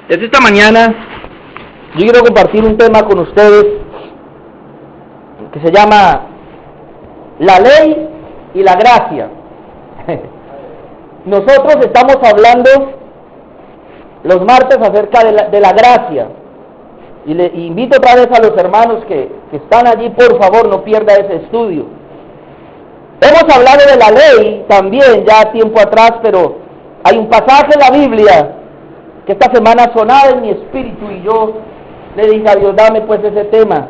Desde esta mañana yo quiero compartir un tema con ustedes que se llama la ley y la gracia. Nosotros estamos hablando los martes acerca de la gracia, y le invito otra vez a los hermanos que están allí, por favor no pierda ese estudio. Hemos hablado de la ley también ya tiempo atrás, pero hay un pasaje en la Biblia que esta semana sonaba en mi espíritu y yo le dije a Dios, dame pues ese tema,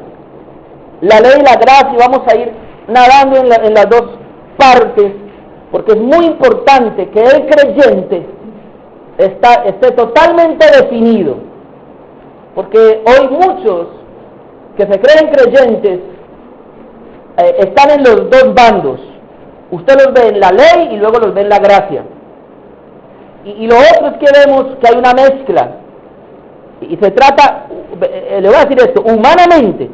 la ley y la gracia, y vamos a ir nadando en las dos partes, porque es muy importante que el creyente esté totalmente definido, porque hoy muchos que se creen creyentes están en los dos bandos. Usted los ve en la ley y luego los ve en la gracia. Y lo otro es que vemos que hay una mezcla. Y se trata, le voy a decir esto, humanamente,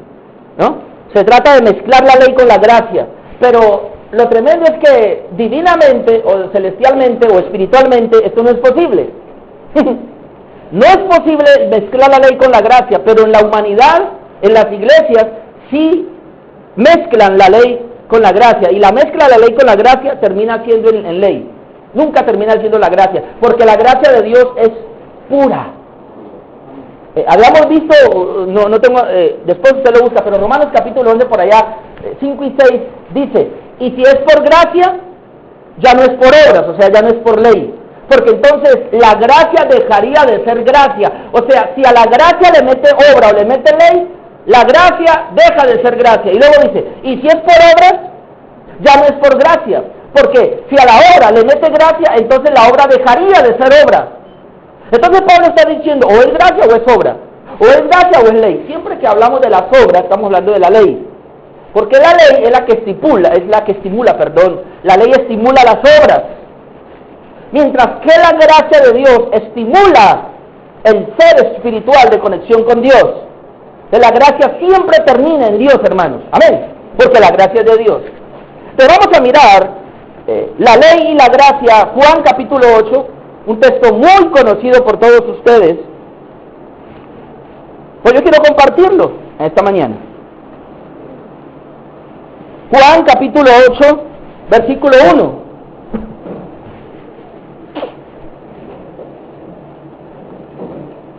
¿no? Se trata de mezclar la ley con la gracia. Pero lo tremendo es que divinamente, o celestialmente, o espiritualmente, esto no es posible. No es posible mezclar la ley con la gracia, pero en la humanidad, en las iglesias, sí mezclan la ley con la gracia. Y la mezcla de la ley con la gracia termina siendo en ley. Nunca termina siendo la gracia, porque la gracia de Dios es pura. Habíamos visto, no tengo, después usted lo busca, pero Romanos capítulo 11 por allá, 5 y 6, dice, y si es por gracia, ya no es por obras, o sea, ya no es por ley, porque entonces la gracia dejaría de ser gracia. O sea, si a la gracia le mete obra o le mete ley, la gracia deja de ser gracia. Y luego dice, y si es por obras, ya no es por gracia. Porque si a la obra le mete gracia, entonces la obra dejaría de ser obra. Entonces Pablo está diciendo, o es gracia o es obra, o es gracia o es ley. Siempre que hablamos de las obras, estamos hablando de la ley. Porque la ley es la que estimula, la ley estimula las obras. Mientras que la gracia de Dios estimula el ser espiritual de conexión con Dios. De la gracia siempre termina en Dios, hermanos. Amén. Porque la gracia es de Dios. Pero vamos a mirar la ley y la gracia, Juan capítulo 8, un texto muy conocido por todos ustedes. Pues yo quiero compartirlo esta mañana. Juan capítulo 8, versículo 1.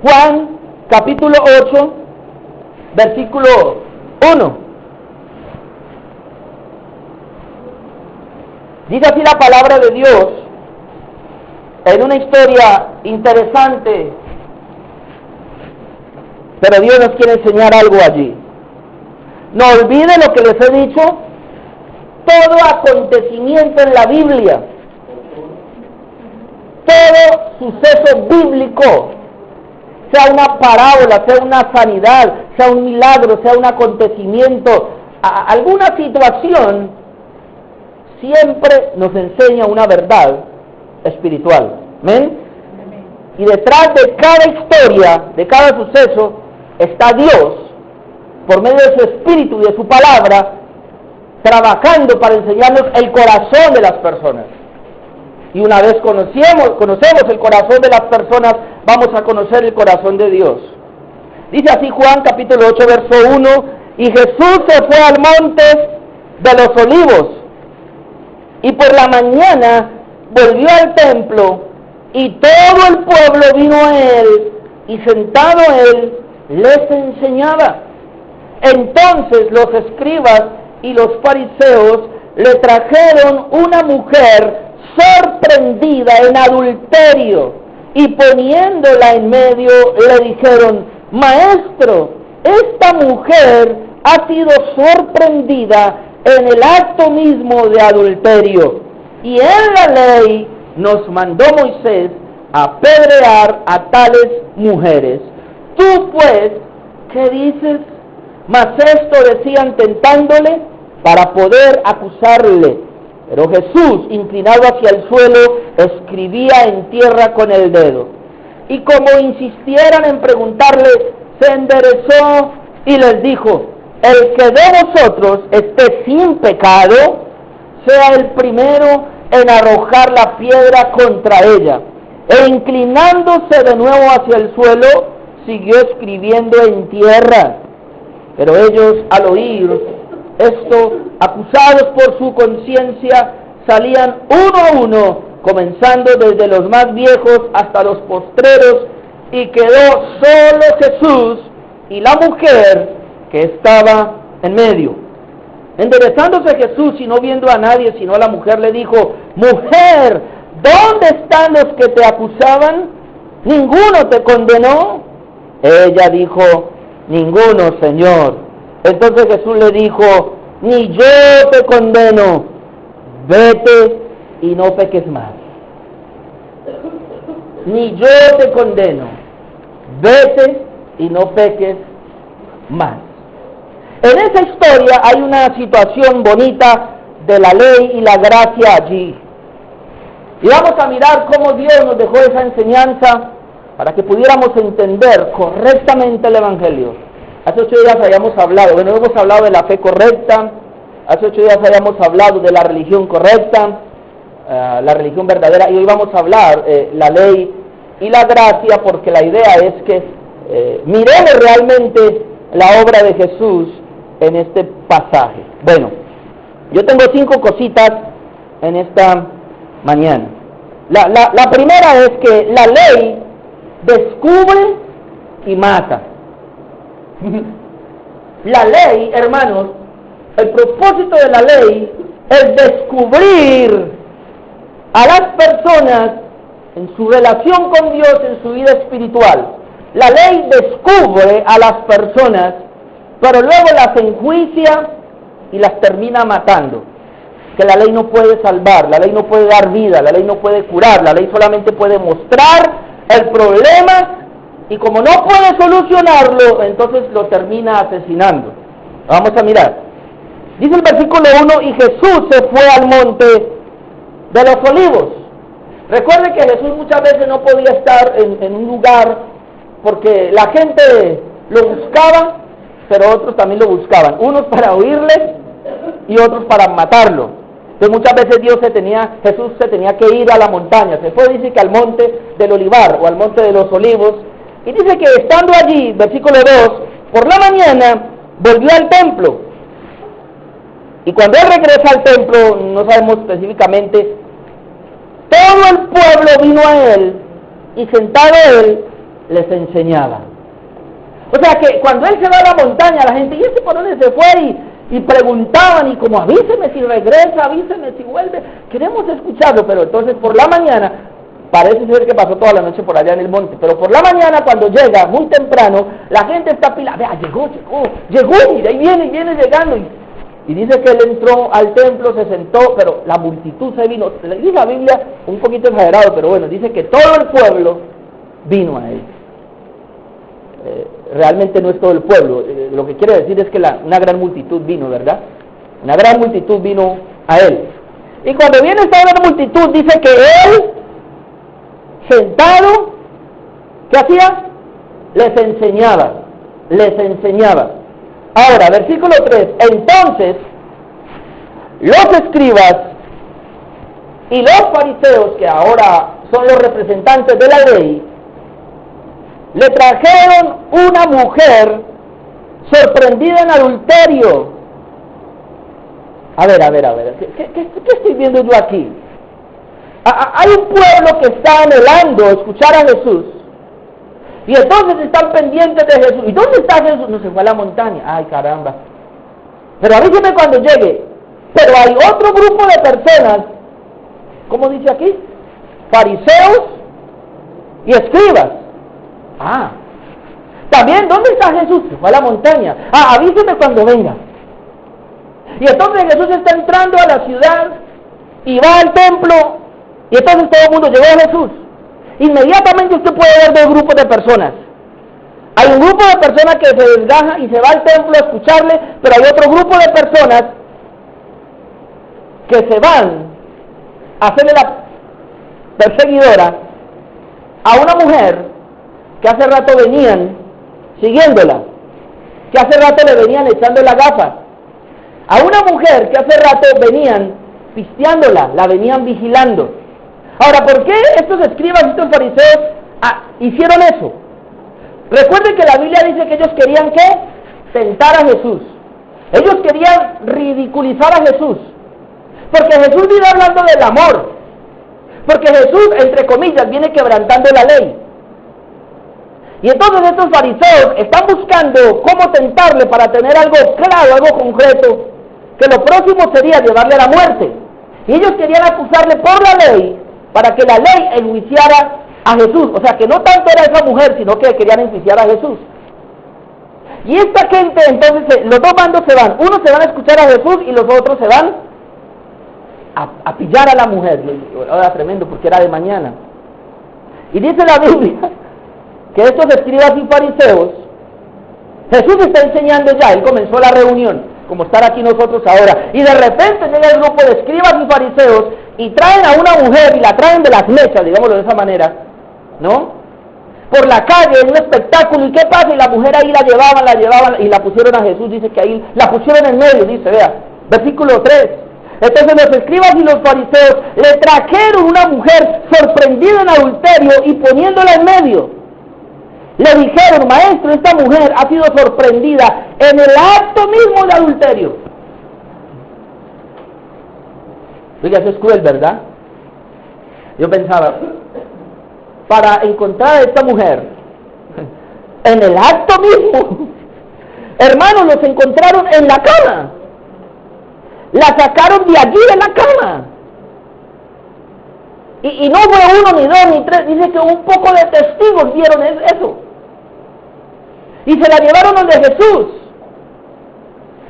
Juan capítulo 8, versículo 1. Dice así la palabra de Dios, en una historia interesante, pero Dios nos quiere enseñar algo allí. No olviden lo que les he dicho, todo acontecimiento en la Biblia, todo suceso bíblico, sea una parábola, sea una sanidad, sea un milagro, sea un acontecimiento, alguna situación, siempre nos enseña una verdad espiritual. ¿Amén? Y detrás de cada historia, de cada suceso, está Dios, por medio de su Espíritu y de su palabra, trabajando para enseñarnos el corazón de las personas. Y una vez conocemos el corazón de las personas, vamos a conocer el corazón de Dios. Dice así Juan capítulo 8, verso 1, y Jesús se fue al monte de los olivos, y por la mañana volvió al templo, y todo el pueblo vino a él, y sentado él, les enseñaba. Entonces los escribas y los fariseos le trajeron una mujer sorprendida en adulterio, y poniéndola en medio, le dijeron, Maestro, esta mujer ha sido sorprendida en el acto mismo de adulterio, y en la ley nos mandó Moisés apedrear a tales mujeres. Tú pues, ¿qué dices? Mas esto decían tentándole para poder acusarle. Pero Jesús, inclinado hacia el suelo, escribía en tierra con el dedo. Y como insistieran en preguntarle, se enderezó y les dijo, el que de vosotros esté sin pecado, sea el primero en arrojar la piedra contra ella. E inclinándose de nuevo hacia el suelo, siguió escribiendo en tierra. Pero ellos, al oír esto, acusados por su conciencia, salían uno a uno, comenzando desde los más viejos hasta los postreros, y quedó solo Jesús y la mujer que estaba en medio. Enderezándose Jesús y no viendo a nadie sino a la mujer, le dijo: mujer, ¿dónde están los que te acusaban? ¿Ninguno te condenó? Ella dijo: ninguno, Señor. Entonces Jesús le dijo: ni yo te condeno, vete y no peques más. Ni yo te condeno, vete y no peques más. En esa historia hay una situación bonita de la ley y la gracia allí. Y vamos a mirar cómo Dios nos dejó esa enseñanza para que pudiéramos entender correctamente el Evangelio. Hace 8 días habíamos hablado, hemos hablado de la fe correcta, hace 8 días habíamos hablado de la religión correcta, la religión verdadera, y hoy vamos a hablar la ley y la gracia, porque la idea es que miremos realmente la obra de Jesús en este pasaje. Bueno, yo tengo 5 cositas en esta mañana. La primera es que la ley descubre y mata. La ley, hermanos, el propósito de la ley es descubrir a las personas en su relación con Dios, en su vida espiritual. La ley descubre a las personas, pero luego las enjuicia y las termina matando. Que la ley no puede salvar, la ley no puede dar vida, la ley no puede curar, la ley solamente puede mostrar el problema, y como no puede solucionarlo, entonces lo termina asesinando. Vamos a mirar. Dice el versículo 1: y Jesús se fue al monte de los olivos. Recuerde que Jesús muchas veces no podía estar en un lugar porque la gente lo buscaba, pero otros también lo buscaban. Unos para oírle y otros para matarlo. Entonces muchas veces Jesús se tenía que ir a la montaña. Se fue, dice que al monte del Olivar o al monte de los olivos. Y dice que estando allí, versículo 2, por la mañana volvió al templo. Y cuando él regresa al templo, no sabemos específicamente, todo el pueblo vino a él y sentado él les enseñaba. O sea que cuando él se va a la montaña, la gente, ¿y ese por dónde se fue? Y preguntaban, y como avíseme si regresa, avíseme si vuelve, queremos escucharlo. Pero entonces por la mañana, parece ser que pasó toda la noche por allá en el monte, pero por la mañana cuando llega, muy temprano, la gente está pila, vea, llegó, y ahí viene llegando, y dice que él entró al templo, se sentó, pero la multitud se vino. Dice la Biblia, un poquito exagerado, pero bueno, dice que todo el pueblo vino a él. Realmente no es todo el pueblo, lo que quiere decir es que una gran multitud vino, ¿verdad? Una gran multitud vino a él. Y cuando viene esta gran multitud, dice que él, sentado, ¿qué hacía? Les enseñaba. Ahora, versículo 3, entonces, los escribas y los fariseos, que ahora son los representantes de la ley, le trajeron una mujer sorprendida en adulterio. A ver, ¿qué estoy viendo yo aquí? Hay un pueblo que está anhelando escuchar a Jesús, y entonces están pendientes de Jesús. ¿Y dónde está Jesús? No, se fue a la montaña. Ay, caramba. Pero avíseme cuando llegue. Pero hay otro grupo de personas, ¿cómo dice aquí? Fariseos y escribas. También, ¿dónde está Jesús? Se fue a la montaña. Avíseme cuando venga. Y entonces Jesús está entrando a la ciudad y va al templo, y entonces todo el mundo llegó a Jesús. Inmediatamente usted puede ver 2 grupos de personas. Hay un grupo de personas que se desgaja y se va al templo a escucharle, pero hay otro grupo de personas que se van a hacerle la perseguidora a una mujer que hace rato venían siguiéndola, que hace rato le venían echando la gafa, a una mujer que hace rato venían pisteándola, la venían vigilando, Ahora, ¿por qué estos escribas y estos fariseos hicieron eso? Recuerden que la Biblia dice que ellos querían, ¿qué? Tentar a Jesús. Ellos querían ridiculizar a Jesús. Porque Jesús viene hablando del amor. Porque Jesús, entre comillas, viene quebrantando la ley. Y entonces estos fariseos están buscando cómo tentarle para tener algo claro, algo concreto, que lo próximo sería llevarle a la muerte. Y ellos querían acusarle por la ley, para que la ley enjuiciara a Jesús. O sea, que no tanto era esa mujer, sino que querían enjuiciar a Jesús. Y esta gente, entonces, los dos bandos se van. Unos se van a escuchar a Jesús y los otros se van a pillar a la mujer. Ahora tremendo, porque era de mañana. Y dice la Biblia que estos escribas y fariseos, Jesús está enseñando ya, él comenzó la reunión, como estar aquí nosotros ahora, y de repente llega el grupo de escribas y fariseos y traen a una mujer y la traen de las mechas, digámoslo de esa manera, ¿no? Por la calle, en un espectáculo, ¿y qué pasa? Y la mujer ahí la llevaban y la pusieron a Jesús, dice que ahí la pusieron en medio, dice, vea, versículo 3. Entonces los escribas y los fariseos le trajeron una mujer sorprendida en adulterio y poniéndola en medio. Le dijeron, maestro, esta mujer ha sido sorprendida en el acto mismo de adulterio. Oiga, eso es cruel, ¿verdad? Yo pensaba, para encontrar a esta mujer en el acto mismo, hermanos, los encontraron en la cama. La sacaron de allí de la cama. Y no fue uno, ni dos, ni tres. Dice que un poco de testigos vieron eso. Y se la llevaron donde Jesús.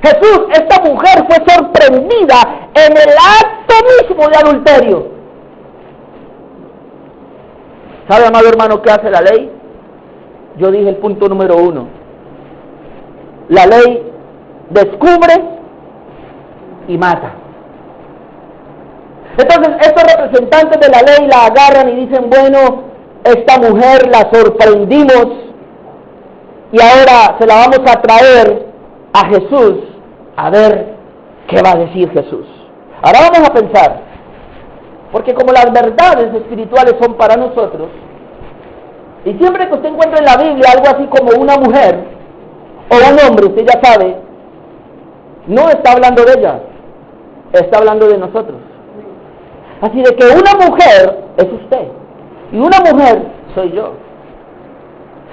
Jesús, esta mujer fue sorprendida en el acto mismo de adulterio. ¿Sabe, amado hermano, qué hace la ley? Yo dije el punto número 1. La ley descubre y mata. Entonces estos representantes de la ley la agarran y dicen, bueno, esta mujer la sorprendimos y ahora se la vamos a traer a Jesús a ver qué va a decir Jesús. Ahora vamos a pensar, porque como las verdades espirituales son para nosotros, y siempre que usted encuentre en la Biblia algo así como una mujer o un hombre, usted ya sabe, no está hablando de ella, está hablando de nosotros. Así de que una mujer es usted y una mujer soy yo.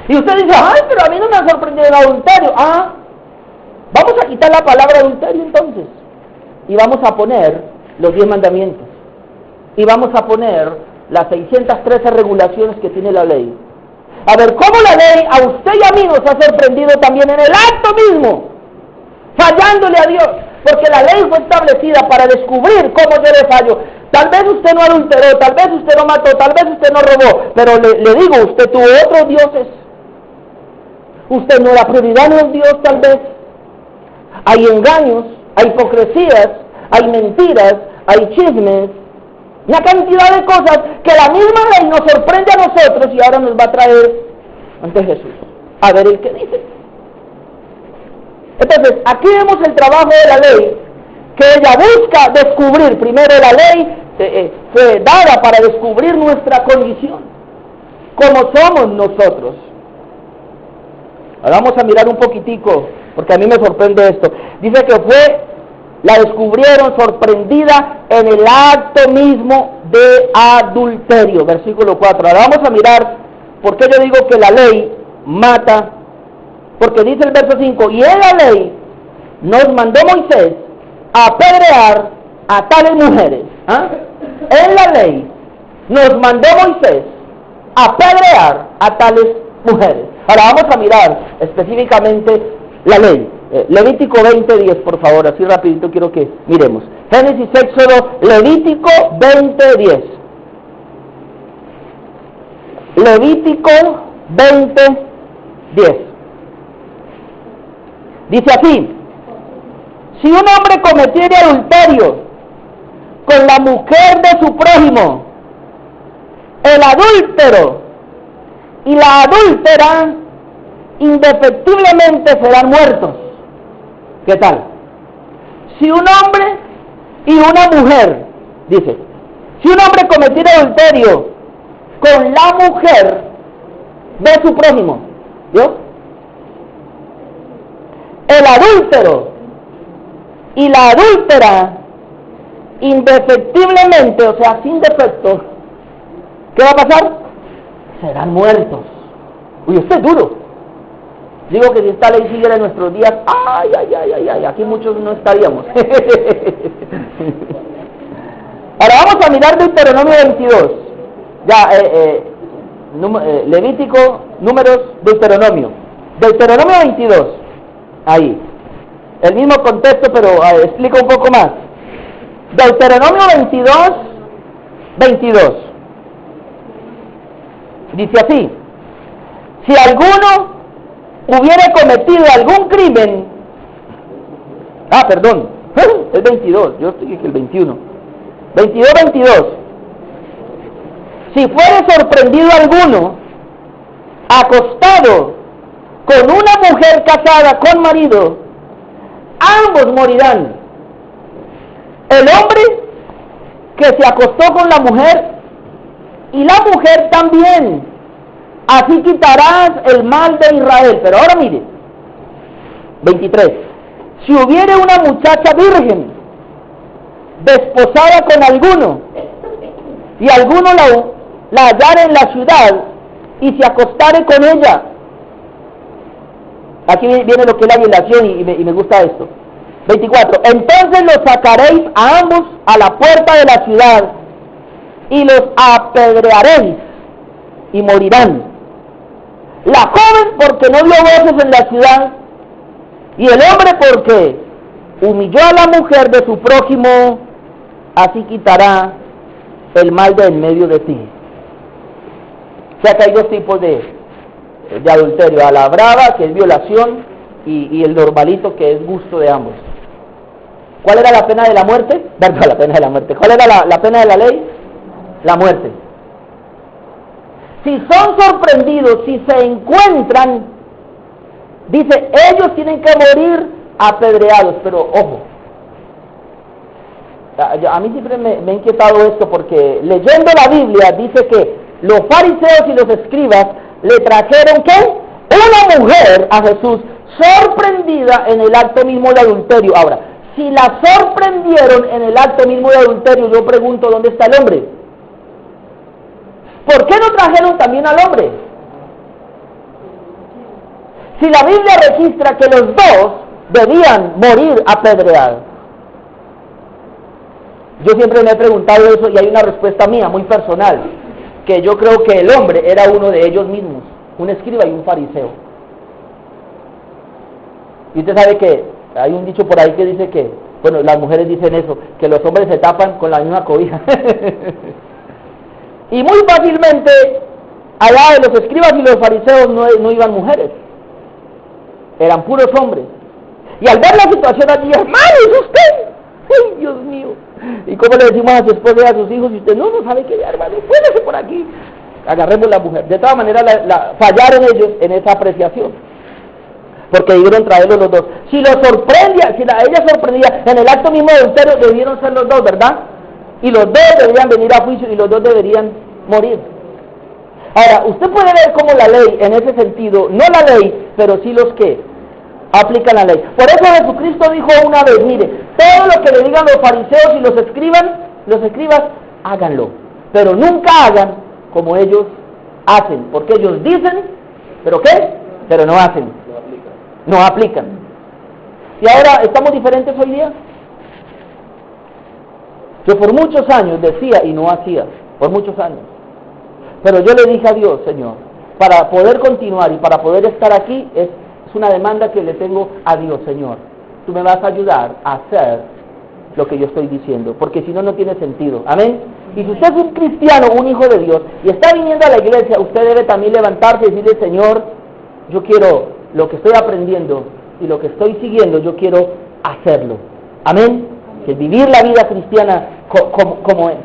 Y usted dice, ay, pero a mí no me ha sorprendido el adulterio. Vamos a quitar la palabra adulterio entonces y vamos a poner los 10 mandamientos y vamos a poner las 613 regulaciones que tiene la ley. A ver cómo la ley a usted y a mí nos ha sorprendido también en el acto mismo, fallándole a Dios, porque la ley fue establecida para descubrir cómo yo le fallo. Tal vez usted no adulteró, tal vez usted no mató, tal vez usted no robó, pero le digo, usted tuvo otros dioses. Usted no era prioridad en un Dios, tal vez. Hay engaños, hay hipocresías, hay mentiras, hay chismes, una cantidad de cosas que la misma ley nos sorprende a nosotros y ahora nos va a traer ante Jesús. A ver el que dice. Entonces, aquí vemos el trabajo de la ley, que ella busca descubrir. Primero la ley fue dada para descubrir nuestra condición, como somos nosotros. Ahora vamos a mirar un poquitico, porque a mí me sorprende esto. Dice que la descubrieron sorprendida en el acto mismo de adulterio. Versículo 4. Ahora vamos a mirar por qué yo digo que la ley mata. Porque dice el verso 5, y en la ley nos mandó Moisés a apedrear a tales mujeres. En la ley nos mandó Moisés a apedrear a tales mujeres. Ahora vamos a mirar específicamente la ley. Levítico 20:10, por favor, así rapidito quiero que miremos. Génesis, Éxodo, Levítico 20:10. Levítico 20:10. Dice así: si un hombre cometiere adulterio con la mujer de su prójimo, el adúltero y la adúltera indefectiblemente serán muertos. ¿Qué tal? Si un hombre y una mujer, dice, Si un hombre cometiera adulterio con la mujer de su prójimo, ¿vio? El adúltero y la adúltera, indefectiblemente, o sea, sin defecto, ¿qué va a pasar? Serán muertos. Uy, esto es duro. Digo que si esta ley siguiera en nuestros días, ay, aquí muchos no estaríamos. Ahora vamos a mirar Deuteronomio 22. Ya, Levítico, Números, Deuteronomio. Deuteronomio 22. Ahí. El mismo contexto, pero explica un poco más. Deuteronomio 22. Dice así: si alguno hubiera cometido algún crimen, perdón, es 22, yo estoy aquí el 21. 22. Si fuere sorprendido alguno acostado con una mujer casada con marido, ambos morirán. El hombre que se acostó con la mujer y la mujer también. Así quitarás el mal de Israel. Pero ahora mire, 23. Si hubiere una muchacha virgen desposada con alguno, y alguno la hallare en la ciudad y se acostare con ella. Aquí viene lo que es la violación y me gusta esto. 24. Entonces los sacaréis a ambos a la puerta de la ciudad y los apedrearéis y morirán. La joven porque no dio voces en la ciudad, y el hombre porque humilló a la mujer de su prójimo, así quitará el mal de en medio de ti. O sea que hay dos tipos de adulterio: a la brava, que es violación, y el normalito, que es gusto de ambos. ¿Cuál era la pena de la muerte? Perdón, la pena de la muerte. ¿Cuál era la pena de la ley? La muerte. Si son sorprendidos, si se encuentran, dice, ellos tienen que morir apedreados. Pero ojo, a mí siempre me ha inquietado esto, porque leyendo la Biblia dice que los fariseos y los escribas le trajeron, ¿qué? Una mujer a Jesús sorprendida en el acto mismo de adulterio. Ahora, si la sorprendieron en el acto mismo de adulterio, yo pregunto, ¿dónde está el hombre? ¿Por qué no trajeron también al hombre? Si la Biblia registra que los dos debían morir apedreados. Yo siempre me he preguntado eso, y hay una respuesta mía muy personal, que yo creo que el hombre era uno de ellos mismos, un escriba y un fariseo. Y usted sabe que hay un dicho por ahí que dice que, bueno, las mujeres dicen eso, que los hombres se tapan con la misma cobija. Y muy fácilmente, allá de los escribas y los fariseos no iban mujeres, eran puros hombres. Y al ver la situación allí, hermano, ¿es usted? ¡Ay, Dios mío! ¿Y cómo le decimos a su esposa y a sus hijos? Si usted no sabe qué, hermano, póngase por aquí, agarremos la mujer. De todas maneras, fallaron ellos en esa apreciación, porque debieron traerlos los dos. Si lo sorprendía, si ella sorprendía en el acto mismo de adulterio, debieron ser los dos, ¿verdad? Y los dos deberían venir a juicio y los dos deberían morir. Ahora, usted puede ver cómo la ley, en ese sentido, no la ley, pero sí los que aplican la ley. Por eso Jesucristo dijo una vez, mire, todo lo que le digan los fariseos y los escribas, háganlo, pero nunca hagan como ellos hacen, porque ellos dicen, ¿pero qué? Pero no hacen, no aplican. Y ahora, ¿estamos diferentes hoy día? Yo por muchos años decía y no hacía, por muchos años. Pero yo le dije a Dios, Señor, para poder continuar y para poder estar aquí, es una demanda que le tengo a Dios, Señor. Tú me vas a ayudar a hacer lo que yo estoy diciendo, porque si no, no tiene sentido. Amén. Y si usted es un cristiano, un hijo de Dios, y está viniendo a la iglesia, usted debe también levantarse y decirle, Señor, yo quiero lo que estoy aprendiendo y lo que estoy siguiendo, yo quiero hacerlo. Amén. Que vivir la vida cristiana como es.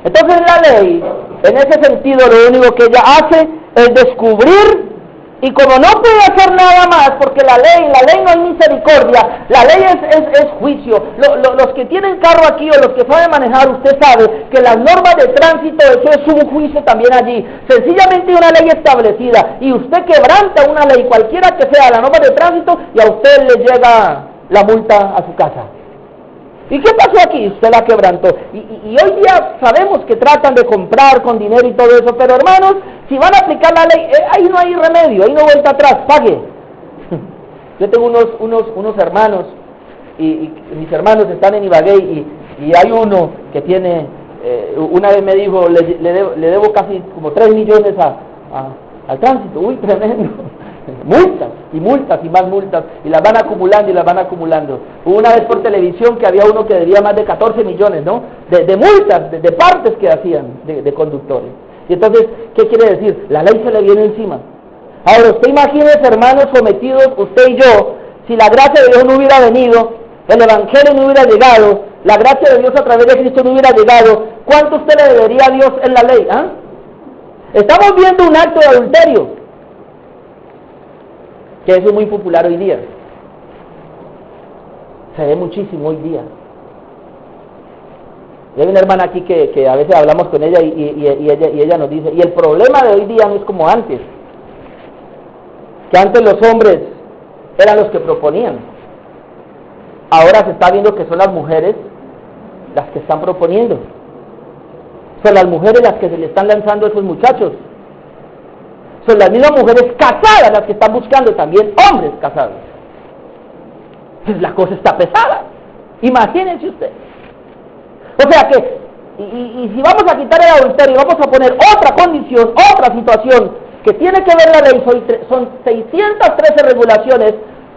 Entonces la ley, en ese sentido, lo único que ella hace es descubrir Y como no puede hacer nada más, porque la ley no hay misericordia, la ley es juicio. Los que tienen carro aquí o los que saben manejar, usted sabe que las normas de tránsito, eso es un juicio también allí. Sencillamente una ley establecida, y usted quebranta una ley, cualquiera que sea la norma de tránsito, y a usted le llega la multa a su casa. ¿Y qué pasó aquí? Usted la quebrantó. Y hoy día sabemos que tratan de comprar con dinero y todo eso, pero hermanos, si van a aplicar la ley, ahí no hay remedio, ahí no vuelta atrás, pague. Yo tengo unos hermanos, y mis hermanos están en Ibagué, y hay uno que tiene, una vez me dijo, le debo casi como 3 millones al tránsito. Uy, tremendo. Multas y más multas, y las van acumulando y las van acumulando. Hubo una vez por televisión que había uno que debía más de 14 millones, ¿no? De multas, de partes que hacían de conductores. Y entonces, ¿qué quiere decir? La ley se le viene encima. Ahora, usted imagínese, hermanos, sometidos, usted y yo, si la gracia de Dios no hubiera venido, el Evangelio no hubiera llegado, la gracia de Dios a través de Cristo no hubiera llegado, ¿cuánto usted le debería a Dios en la ley? ¿Ah? Estamos viendo un acto de adulterio, que eso es muy popular hoy día. Se ve muchísimo hoy día. Y hay una hermana aquí que a veces hablamos con ella y ella nos dice, y el problema de hoy día no es como antes, que antes los hombres eran los que proponían. Ahora se está viendo que son las mujeres las que están proponiendo. Son las mujeres las que se le están lanzando a esos muchachos. Son las mismas mujeres casadas las que están buscando también hombres casados. Pues la cosa está pesada. Imagínense usted. O sea que, y si vamos a quitar el adulterio y vamos a poner otra condición, otra situación que tiene que ver la ley, son 613 regulaciones,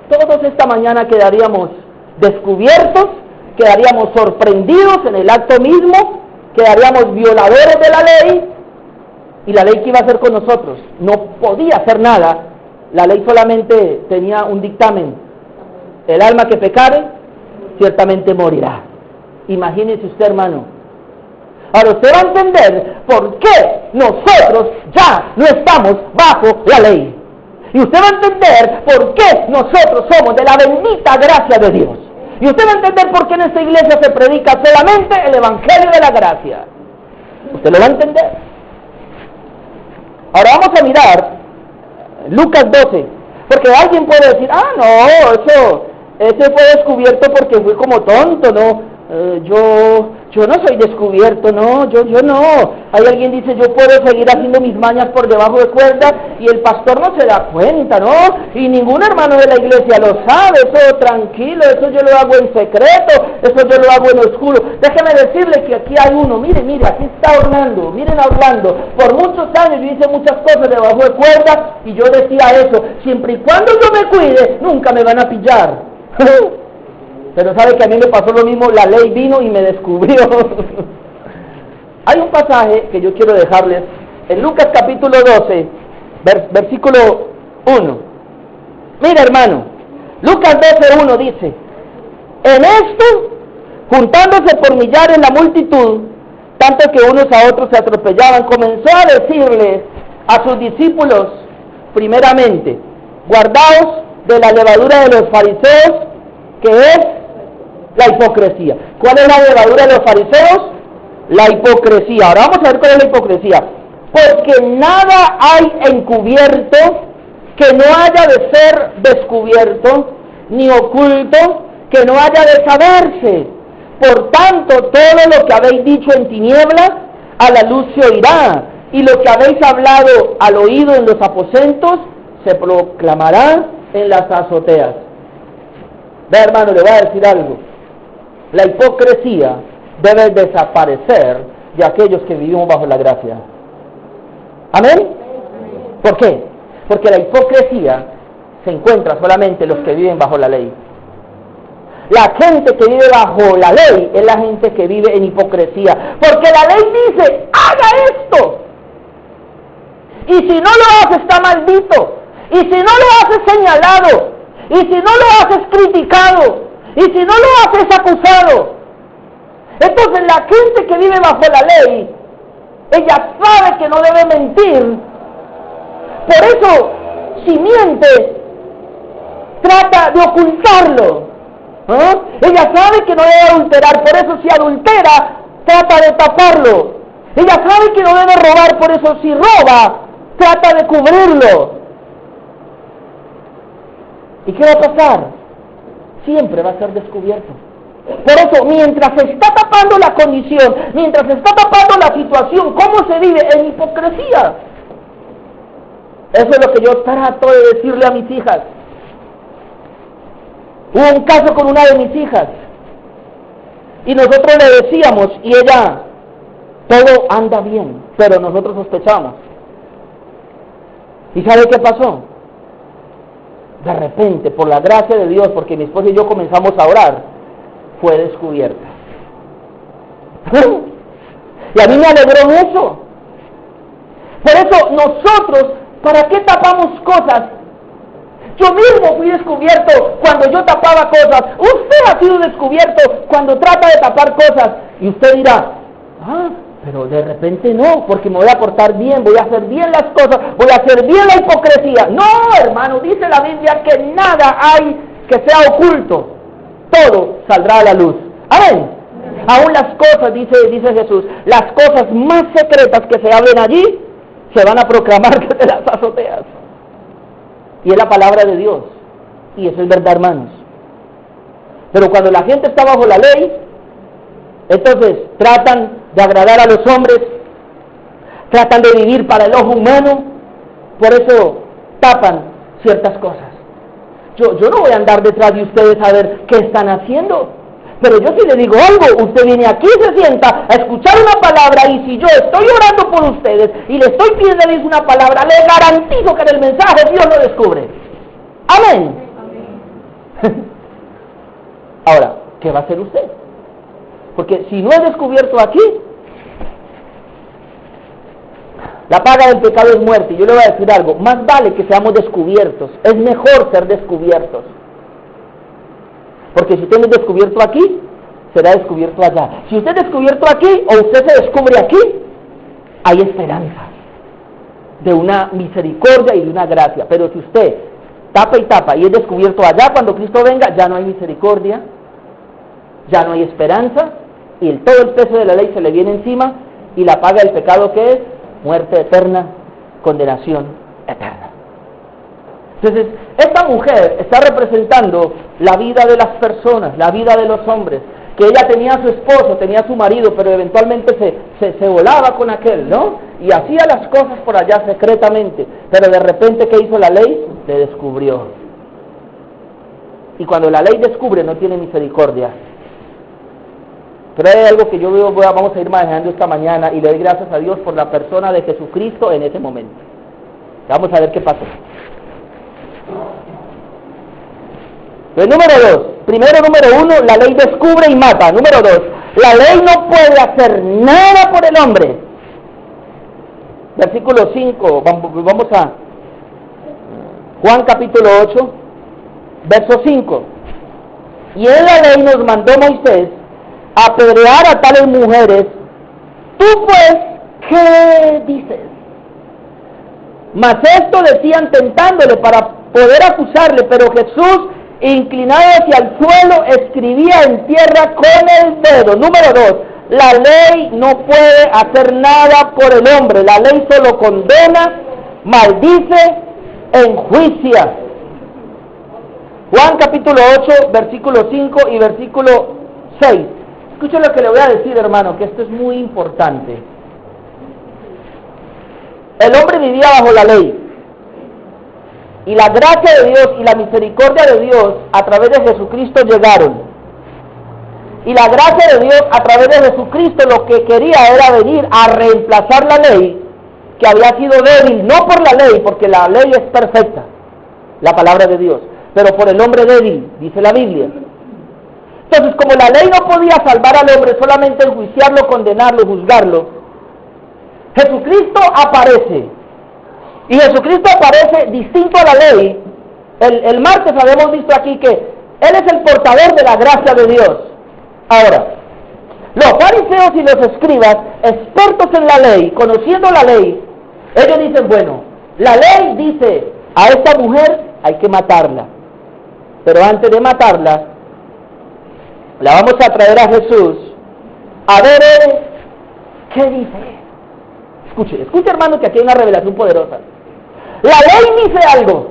todos esta mañana quedaríamos descubiertos, quedaríamos sorprendidos en el acto mismo, quedaríamos violadores de la ley. Y la ley que iba a hacer con nosotros no podía hacer nada. La ley solamente tenía un dictamen: el alma que pecare ciertamente morirá. Imagínese usted, hermano. Ahora usted va a entender por qué nosotros ya no estamos bajo la ley, y usted va a entender por qué nosotros somos de la bendita gracia de Dios, y usted va a entender por qué en esta iglesia se predica solamente el evangelio de la gracia. Usted lo va a entender. Ahora vamos a mirar Lucas 12, porque alguien puede decir, ese fue descubierto porque fui como tonto, ¿no? Yo no soy descubierto, no, yo no. Hay alguien dice, yo puedo seguir haciendo mis mañas por debajo de cuerda y el pastor no se da cuenta, ¿no? Y ningún hermano de la iglesia lo sabe, eso tranquilo, eso yo lo hago en secreto, eso yo lo hago en oscuro. Déjeme decirle que aquí hay uno, mire, aquí está Orlando, miren a Orlando. Por muchos años yo hice muchas cosas debajo de cuerda y yo decía eso, siempre y cuando yo me cuide, nunca me van a pillar. Pero sabe que a mí me pasó lo mismo, la ley vino y me descubrió. Hay un pasaje que yo quiero dejarles en Lucas capítulo 12, versículo 1. Mira, hermano, Lucas 12:1 dice: en esto, juntándose por millares la multitud, tanto que unos a otros se atropellaban, comenzó a decirles a sus discípulos, primeramente, guardaos de la levadura de los fariseos, que es la hipocresía. ¿Cuál es la levadura de los fariseos? La hipocresía. Ahora vamos a ver cuál es la hipocresía. Porque nada hay encubierto que no haya de ser descubierto, ni oculto que no haya de saberse. Por tanto, todo lo que habéis dicho en tinieblas, a la luz se oirá, y lo que habéis hablado al oído en los aposentos, se proclamará en las azoteas. Ve, hermano, le voy a decir algo. La hipocresía debe desaparecer de aquellos que vivimos bajo la gracia. ¿Amén? ¿Por qué? Porque la hipocresía se encuentra solamente en los que viven bajo la ley. La gente que vive bajo la ley es la gente que vive en hipocresía. Porque la ley dice, haga esto. Y si no lo hace, está maldito. Y si no lo hace, señalado. Y si no lo hace, es criticado. Y si no lo hace, es acusado. Entonces la gente que vive bajo la ley, ella sabe que no debe mentir. Por eso si miente, trata de ocultarlo. Ella sabe que no debe adulterar, por eso si adultera, trata de taparlo. Ella sabe que no debe robar, por eso si roba, trata de cubrirlo. ¿Y qué va a pasar? Siempre va a ser descubierto. Por eso, mientras se está tapando la condición, mientras se está tapando la situación, ¿cómo se vive? En hipocresía. Eso es lo que yo trato de decirle a mis hijas. Hubo un caso con una de mis hijas, y nosotros le decíamos, y ella, todo anda bien, pero nosotros sospechamos. ¿Y sabe qué pasó? De repente, por la gracia de Dios, porque mi esposa y yo comenzamos a orar, fue descubierta. Y a mí me alegró mucho. Por eso nosotros, ¿para qué tapamos cosas? Yo mismo fui descubierto cuando yo tapaba cosas. Usted ha sido descubierto cuando trata de tapar cosas. Y usted dirá, pero de repente no, porque me voy a portar bien, voy a hacer bien las cosas, voy a hacer bien la hipocresía. No, hermano, dice la Biblia que nada hay que sea oculto. Todo saldrá a la luz. Amén. Aún las cosas, dice Jesús, las cosas más secretas que se hablen allí, se van a proclamar desde las azoteas. Y es la palabra de Dios. Y eso es verdad, hermanos. Pero cuando la gente está bajo la ley, entonces tratan de agradar a los hombres, tratan de vivir para el ojo humano, por eso tapan ciertas cosas. Yo no voy a andar detrás de ustedes a ver qué están haciendo, pero yo sí le digo algo, usted viene aquí, se sienta a escuchar una palabra, y si yo estoy orando por ustedes y le estoy pidiendo una palabra, le garantizo que en el mensaje Dios lo descubre. Amén. Ahora, ¿qué va a hacer usted? Porque si no es descubierto aquí, la paga del pecado es muerte. Y yo le voy a decir algo, más vale que seamos descubiertos, es mejor ser descubiertos. Porque si usted no es descubierto aquí, será descubierto allá. Si usted es descubierto aquí, o usted se descubre aquí, hay esperanza de una misericordia y de una gracia. Pero si usted tapa y tapa y es descubierto allá, cuando Cristo venga, ya no hay misericordia, ya no hay esperanza, y todo el peso de la ley se le viene encima, y la paga del pecado, ¿qué es? Muerte eterna, condenación eterna. Entonces, esta mujer está representando la vida de las personas, la vida de los hombres, que ella tenía a su esposo, tenía a su marido, pero eventualmente se volaba con aquel, ¿no? Y hacía las cosas por allá secretamente, pero de repente, ¿qué hizo la ley? Le descubrió. Y cuando la ley descubre, no tiene misericordia. Pero hay algo que yo veo, vamos a ir manejando esta mañana, y le doy gracias a Dios por la persona de Jesucristo en ese momento. Vamos a ver qué pasó. El número 2, número 1, la ley descubre y mata. Número 2, la ley no puede hacer nada por el hombre. Versículo 5, vamos a Juan capítulo 8, verso 5. Y en la ley nos mandó Moisés apedrear a tales mujeres. Tú pues, ¿qué dices? Mas esto decían tentándole para poder acusarle, pero Jesús, inclinado hacia el suelo, escribía en tierra con el dedo. Número 2, la ley no puede hacer nada por el hombre. La ley solo condena, maldice, enjuicia. Juan capítulo 8, versículo 5 y versículo 6. Escuchen lo que le voy a decir, hermano, que esto es muy importante. El hombre vivía bajo la ley, y la gracia de Dios y la misericordia de Dios a través de Jesucristo llegaron. Y la gracia de Dios a través de Jesucristo lo que quería era venir a reemplazar la ley, que había sido débil, no por la ley, porque la ley es perfecta, la palabra de Dios, pero por el hombre débil, dice la Biblia. Entonces, como la ley no podía salvar al hombre, solamente enjuiciarlo, condenarlo, juzgarlo, Jesucristo aparece. Y Jesucristo aparece distinto a la ley. El martes habíamos visto aquí que Él es el portador de la gracia de Dios. Ahora, los fariseos y los escribas, expertos en la ley, conociendo la ley, ellos dicen, bueno, la ley dice a esta mujer hay que matarla. Pero antes de matarla, la vamos a traer a Jesús. A ver, ¿qué dice? Escuche hermano, que aquí hay una revelación poderosa. La ley dice algo,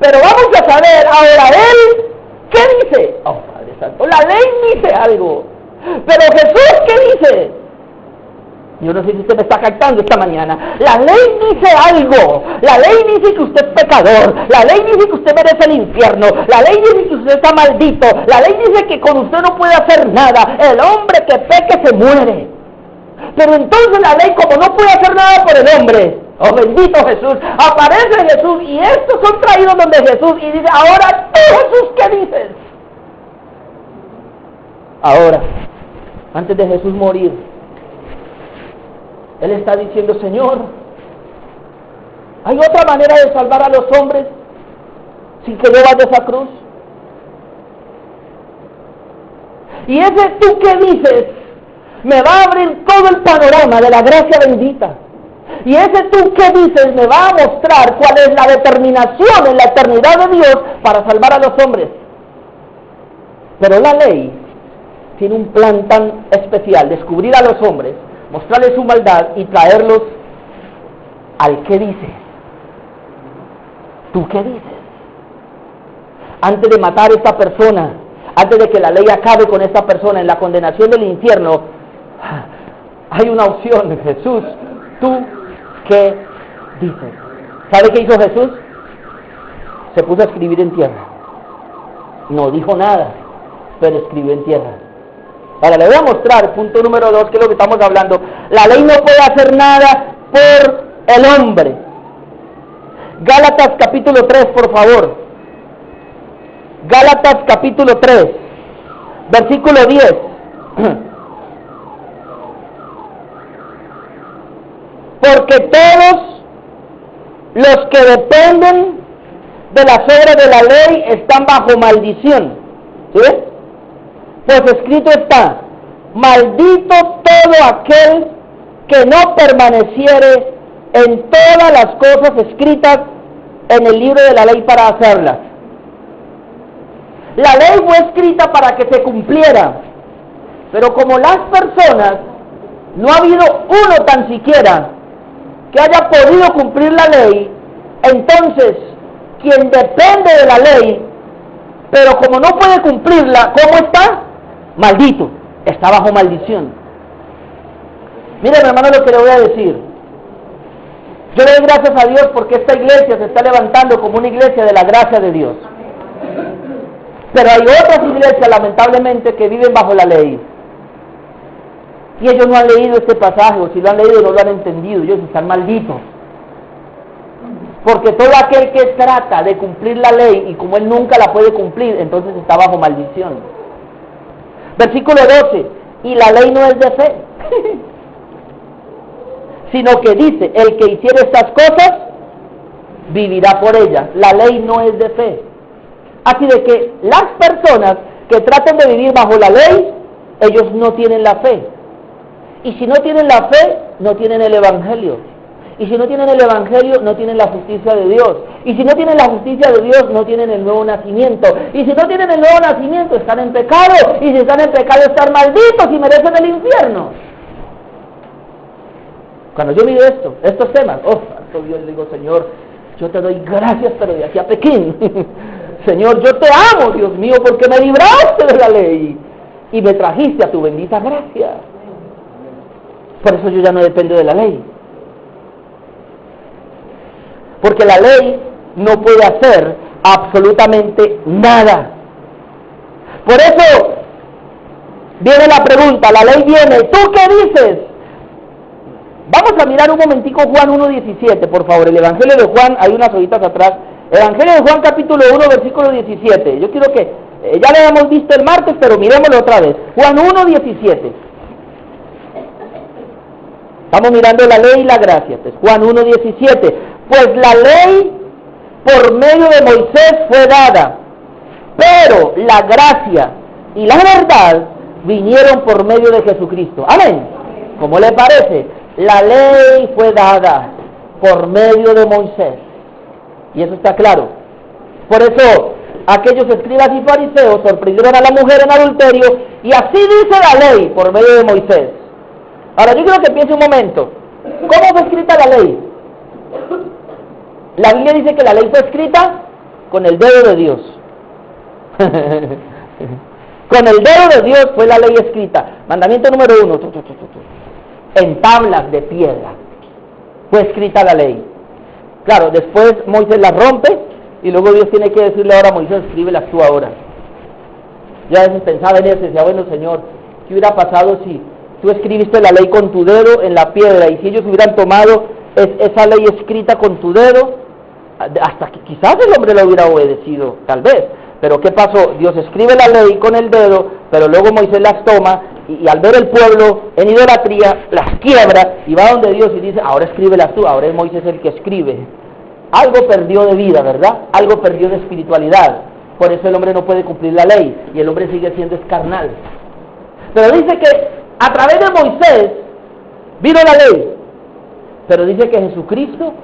pero vamos a saber ahora él, ¿qué dice? Oh, Padre Santo, la ley dice algo, pero Jesús, ¿qué dice? Yo no sé si usted me está captando esta mañana. La ley dice algo. La ley dice que usted es pecador. La ley dice que usted merece el infierno. La ley dice que usted está maldito. La ley dice que con usted no puede hacer nada. El hombre que peque se muere. Pero entonces la ley, como no puede hacer nada por el hombre, oh bendito Jesús, aparece Jesús y estos son traídos donde Jesús y dice, ahora tú Jesús, ¿qué dices? Ahora, antes de Jesús morir, Él está diciendo, Señor, ¿hay otra manera de salvar a los hombres sin que yo vaya a esa cruz? Y ese tú que dices me va a abrir todo el panorama de la gracia bendita. Y ese tú que dices me va a mostrar cuál es la determinación en la eternidad de Dios para salvar a los hombres. Pero la ley tiene un plan tan especial, descubrir a los hombres, mostrarles su maldad y traerlos al que dices. ¿Tú qué dices? Antes de matar a esta persona, antes de que la ley acabe con esta persona en la condenación del infierno, hay una opción. Jesús, ¿tú qué dices? ¿Sabe qué hizo Jesús? Se puso a escribir en tierra. No dijo nada, pero escribió en tierra. Ahora le voy a mostrar, punto número 2, que es lo que estamos hablando. La ley no puede hacer nada por el hombre. Gálatas capítulo 3, por favor. Gálatas capítulo 3, versículo 10. Porque todos los que dependen de las obras de la ley están bajo maldición. ¿Sí? Pues escrito está, maldito todo aquel que no permaneciere en todas las cosas escritas en el libro de la ley para hacerlas. La ley fue escrita para que se cumpliera, pero como las personas, no ha habido uno tan siquiera que haya podido cumplir la ley, entonces quien depende de la ley, pero como no puede cumplirla, ¿cómo está? Maldito, está bajo maldición. Miren, hermano, lo que le voy a decir. Yo le doy gracias a Dios porque esta iglesia se está levantando como una iglesia de la gracia de Dios. Pero hay otras iglesias, lamentablemente, que viven bajo la ley. Y ellos no han leído este pasaje, o si lo han leído no lo han entendido, ellos están malditos. Porque todo aquel que trata de cumplir la ley, y como él nunca la puede cumplir, entonces está bajo maldición. Versículo 12, y la ley no es de fe, sino que dice, el que hiciere estas cosas, vivirá por ellas. La ley no es de fe. Así de que las personas que tratan de vivir bajo la ley, ellos no tienen la fe. Y si no tienen la fe, no tienen el evangelio. Y si no tienen el evangelio, no tienen la justicia de Dios. Y si no tienen la justicia de Dios, no tienen el nuevo nacimiento. Y si no tienen el nuevo nacimiento, están en pecado. Y si están en pecado, están malditos y merecen el infierno. Cuando yo miro estos temas, santo Dios, le digo, Señor, yo te doy gracias, pero de aquí a Pekín. Señor, yo te amo, Dios mío, porque me libraste de la ley y me trajiste a tu bendita gracia. Por eso yo ya no dependo de la ley. Porque la ley no puede hacer absolutamente nada. Por eso viene la pregunta, la ley viene, ¿tú qué dices? Vamos a mirar un momentico Juan 1:17, por favor, el Evangelio de Juan, hay unas hojitas atrás. Evangelio de Juan capítulo 1, versículo 17. Yo quiero que, ya lo habíamos visto el martes, pero miremoslo otra vez. Juan 1:17. Estamos mirando la ley y la gracia. Pues Juan 1:17. Pues la ley por medio de Moisés fue dada, pero la gracia y la verdad vinieron por medio de Jesucristo. Amén. ¿Cómo le parece? La ley fue dada por medio de Moisés. Y eso está claro. Por eso aquellos escribas y fariseos sorprendieron a la mujer en adulterio, y así dice la ley por medio de Moisés. Ahora yo quiero que piense un momento. ¿Cómo fue escrita la ley? La Biblia dice que la ley fue escrita con el dedo de Dios. Con el dedo de Dios fue la ley escrita. Mandamiento número 1. En tablas de piedra fue escrita la ley. Claro, después Moisés la rompe y luego Dios tiene que decirle ahora a Moisés, escríbelas tú ahora. Ya a veces pensaba en eso y decía, bueno Señor, ¿qué hubiera pasado si tú escribiste la ley con tu dedo en la piedra, y si ellos hubieran tomado esa ley escrita con tu dedo, hasta que quizás el hombre lo hubiera obedecido, tal vez? Pero ¿qué pasó? Dios escribe la ley con el dedo, pero luego Moisés las toma y al ver el pueblo en idolatría, las quiebra y va donde Dios y dice, ahora escríbelas tú. Ahora es Moisés el que escribe. Algo perdió de vida, ¿verdad? Algo perdió de espiritualidad. Por eso el hombre no puede cumplir la ley y el hombre sigue siendo carnal. Pero dice que a través de Moisés vino la ley, pero dice que Jesucristo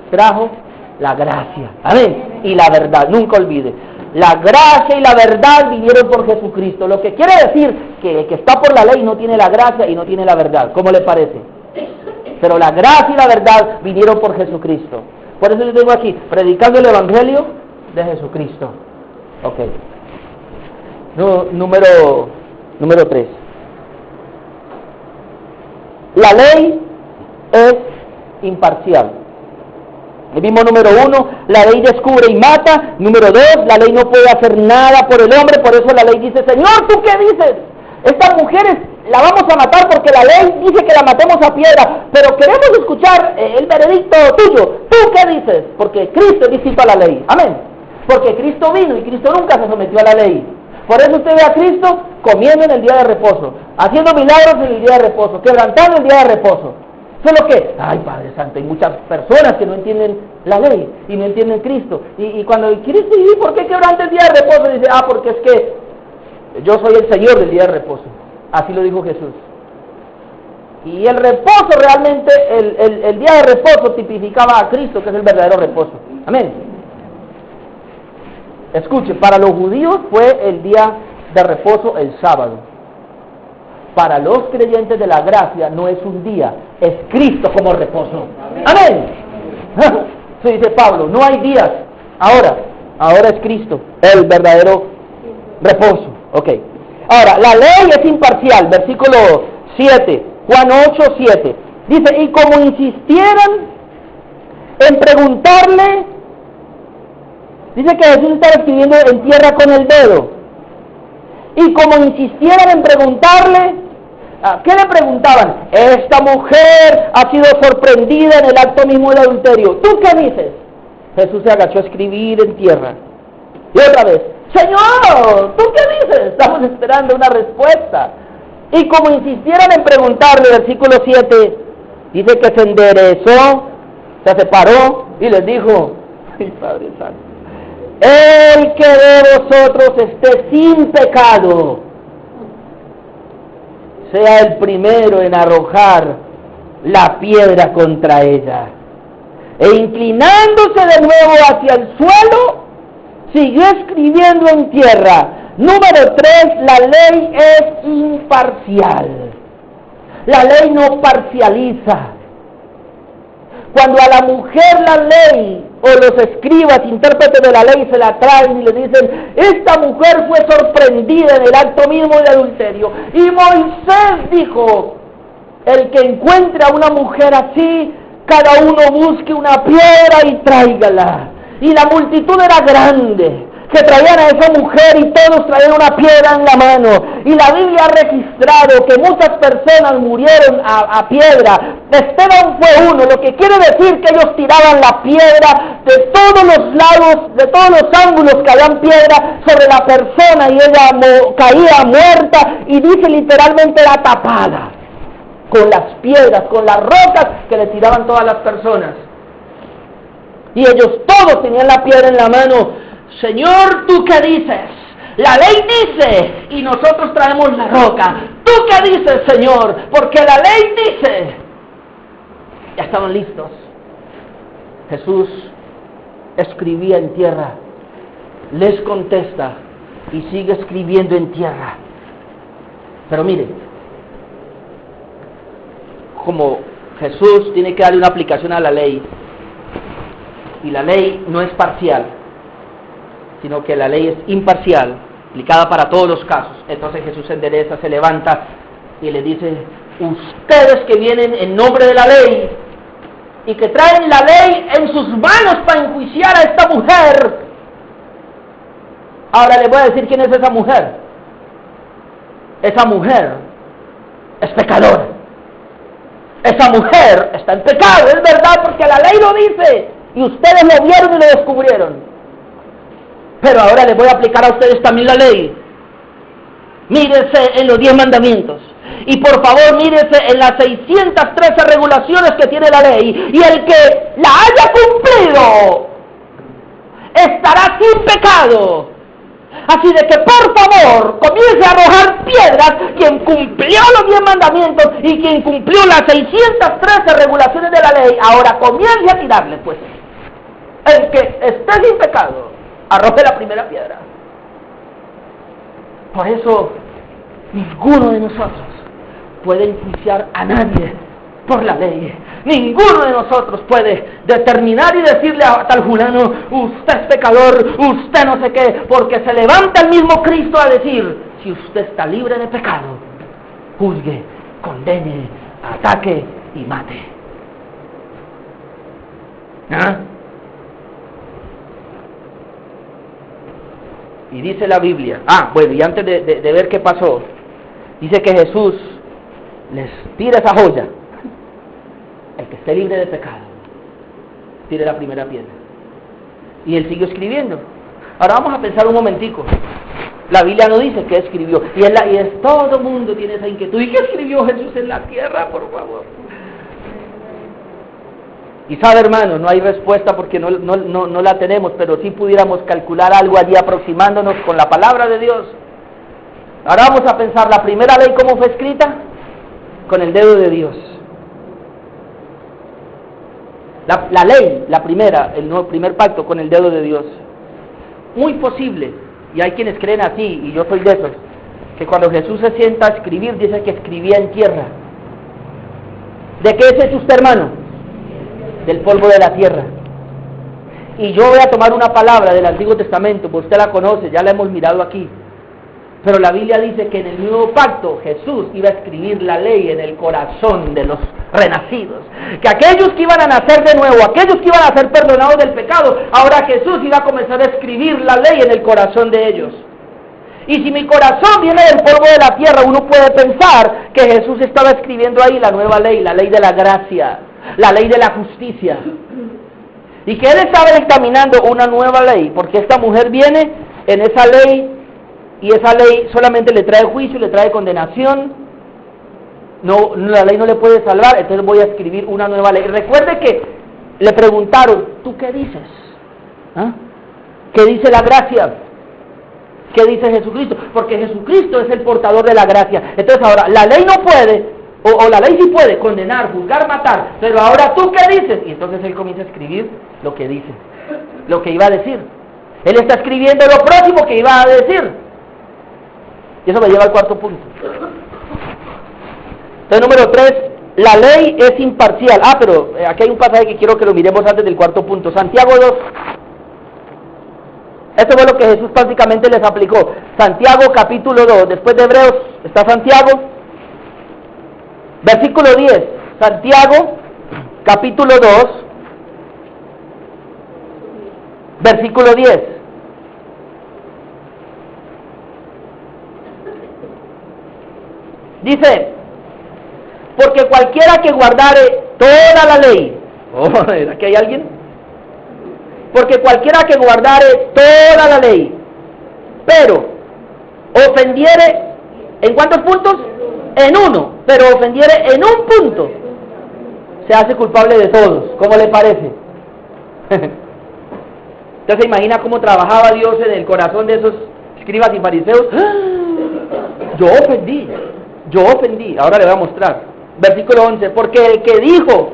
trajo la gracia, amén, y la verdad. Nunca olvide, la gracia y la verdad vinieron por Jesucristo, lo que quiere decir que el que está por la ley no tiene la gracia y no tiene la verdad. ¿Cómo le parece? Pero la gracia y la verdad vinieron por Jesucristo. Por eso yo tengo aquí, predicando el Evangelio de Jesucristo. Ok. Número 3. La ley es imparcial. El mismo número 1, la ley descubre y mata. Número 2, la ley no puede hacer nada por el hombre, por eso la ley dice, Señor, ¿tú qué dices? Estas mujeres la vamos a matar porque la ley dice que la matemos a piedra, pero queremos escuchar el veredicto tuyo. ¿Tú qué dices? Porque Cristo disipó la ley, amén. Porque Cristo vino y Cristo nunca se sometió a la ley. Por eso usted ve a Cristo comiendo en el día de reposo, haciendo milagros en el día de reposo, quebrantando el día de reposo. Solo que, ay Padre Santo, hay muchas personas que no entienden la ley y no entienden Cristo. Y cuando Cristo dice, ¿por qué quebranta el día de reposo? Dice, porque es que yo soy el Señor del día de reposo. Así lo dijo Jesús. Y el reposo realmente, el día de reposo tipificaba a Cristo, que es el verdadero reposo. Amén. Escuche, para los judíos fue el día de reposo el sábado. Para los creyentes de la gracia no es un día, es Cristo como reposo. Amén. Se dice Pablo, no hay días. Ahora es Cristo, el verdadero reposo. Ok. Ahora, la ley es imparcial. Versículo 7, Juan 8, 7. Dice, y como insistieran en preguntarle, dice que Jesús estaba escribiendo en tierra con el dedo. Y como insistieran en preguntarle, ¿qué le preguntaban? Esta mujer ha sido sorprendida en el acto mismo del adulterio. ¿Tú qué dices? Jesús se agachó a escribir en tierra. Y otra vez, Señor, ¿tú qué dices? Estamos esperando una respuesta. Y como insistieran en preguntarle, versículo 7, dice que se enderezó, se separó y les dijo, ay Padre Santo, el que de vosotros esté sin pecado, sea el primero en arrojar la piedra contra ella. E inclinándose de nuevo hacia el suelo, siguió escribiendo en tierra. Número 3, la ley es imparcial. La ley no parcializa. Cuando a la mujer la ley o los escribas, intérpretes de la ley, se la traen y le dicen, esta mujer fue sorprendida en el acto mismo de adulterio. Y Moisés dijo, el que encuentre a una mujer así, cada uno busque una piedra y tráigala. Y la multitud era grande, que traían a esa mujer y todos traían una piedra en la mano. Y la Biblia ha registrado que muchas personas murieron a piedra. Esteban fue uno, lo que quiere decir que ellos tiraban la piedra de todos los lados, de todos los ángulos que habían piedra sobre la persona y ella caía muerta, y dice literalmente la tapada con las piedras, con las rocas que le tiraban todas las personas. Y ellos todos tenían la piedra en la mano. Señor, ¿tú qué dices? La ley dice y nosotros traemos la roca. ¿Tú qué dices, Señor? Porque la ley dice. Ya estaban listos. Jesús escribía en tierra. Les contesta y sigue escribiendo en tierra. Pero mire, como Jesús tiene que darle una aplicación a la ley, y la ley no es parcial, sino que la ley es imparcial, aplicada para todos los casos. Entonces Jesús se endereza, se levanta y le dice: ustedes que vienen en nombre de la ley y que traen la ley en sus manos para enjuiciar a esta mujer, ahora les voy a decir quién es esa mujer. Esa mujer es pecadora. Esa mujer está en pecado, es verdad, porque la ley lo dice y ustedes lo vieron y lo descubrieron. Pero ahora les voy a aplicar a ustedes también la ley. Mírense en los 10 mandamientos. Y por favor, mírense en las 613 regulaciones que tiene la ley. Y el que la haya cumplido estará sin pecado. Así de que por favor, comience a arrojar piedras quien cumplió los 10 mandamientos y quien cumplió las 613 regulaciones de la ley. Ahora comience a tirarle, pues. El que esté sin pecado, arroje la primera piedra. Por eso, ninguno de nosotros puede enjuiciar a nadie por la ley. Ninguno de nosotros puede determinar y decirle a tal fulano: usted es pecador, usted no sé qué, porque se levanta el mismo Cristo a decir: si usted está libre de pecado, juzgue, condene, ataque y mate. ¿Ah? Y dice la Biblia, bueno, y antes de ver qué pasó, dice que Jesús les tira esa joya: el que esté libre de pecado, tire la primera piedra. Y él siguió escribiendo. Ahora vamos a pensar un momentico. La Biblia no dice qué escribió, y todo el mundo tiene esa inquietud: ¿y qué escribió Jesús en la tierra, por favor? Y sabe, hermano, no hay respuesta porque no la tenemos, pero sí pudiéramos calcular algo allí aproximándonos con la palabra de Dios. Ahora vamos a pensar, la primera ley, ¿cómo fue escrita? Con el dedo de Dios. La ley, la primera, el primer pacto, con el dedo de Dios. Muy posible, y hay quienes creen así, y yo soy de esos, que cuando Jesús se sienta a escribir, dice que escribía en tierra. ¿De qué es usted, hermano? Del polvo de la tierra. Y yo voy a tomar una palabra del Antiguo Testamento, pues usted la conoce, ya la hemos mirado aquí. Pero la Biblia dice que en el nuevo pacto Jesús iba a escribir la ley en el corazón de los renacidos. Que aquellos que iban a nacer de nuevo, aquellos que iban a ser perdonados del pecado, ahora Jesús iba a comenzar a escribir la ley en el corazón de ellos. Y si mi corazón viene del polvo de la tierra, uno puede pensar que Jesús estaba escribiendo ahí la nueva ley, la ley de la gracia, la ley de la justicia. Y que él estaba dictaminando una nueva ley, porque esta mujer viene en esa ley, y esa ley solamente le trae juicio, le trae condenación. No, la ley no le puede salvar, entonces voy a escribir una nueva ley. Recuerde que le preguntaron: ¿tú qué dices? ¿Ah? ¿Qué dice la gracia? ¿Qué dice Jesucristo? Porque Jesucristo es el portador de la gracia. Entonces ahora, la ley no puede, o la ley sí puede condenar, juzgar, matar, pero ahora ¿tú qué dices? Y entonces él comienza a escribir lo que dice, lo que iba a decir. Él está escribiendo lo próximo que iba a decir. Y eso me lleva al cuarto punto. Entonces, número 3, la ley es imparcial. Pero aquí hay un pasaje que quiero que lo miremos antes del cuarto punto. Santiago 2. Esto fue lo que Jesús prácticamente les aplicó. Santiago capítulo 2. Después de Hebreos está Santiago. Versículo 10. Santiago capítulo 2. Versículo 10. Dice: porque cualquiera que guardare toda la ley. ¿Aquí hay alguien? Porque cualquiera que guardare toda la ley, pero ofendiere, ¿en cuántos puntos? En uno, pero ofendiere en un punto, se hace culpable de todos. ¿Cómo le parece? Entonces se imagina cómo trabajaba Dios en el corazón de esos escribas y fariseos. Yo ofendí, ahora le voy a mostrar. Versículo 11, porque el que dijo: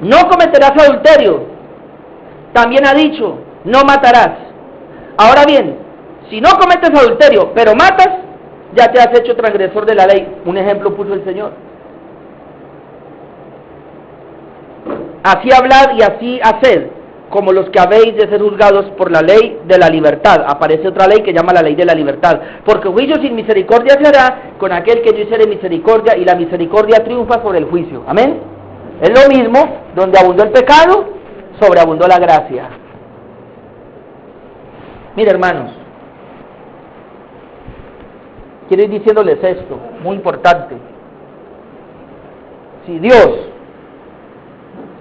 no cometerás adulterio, también ha dicho: no matarás. Ahora bien, si no cometes adulterio, pero matas, ya te has hecho transgresor de la ley. Un ejemplo puso el Señor. Así hablad y así haced, como los que habéis de ser juzgados por la ley de la libertad. Aparece otra ley que llama la ley de la libertad. Porque juicio sin misericordia se hará con aquel que yo hiciere misericordia, y la misericordia triunfa sobre el juicio. Amén. Es lo mismo, donde abundó el pecado, sobreabundó la gracia. Mire, hermanos, quiero ir diciéndoles esto, muy importante. Si Dios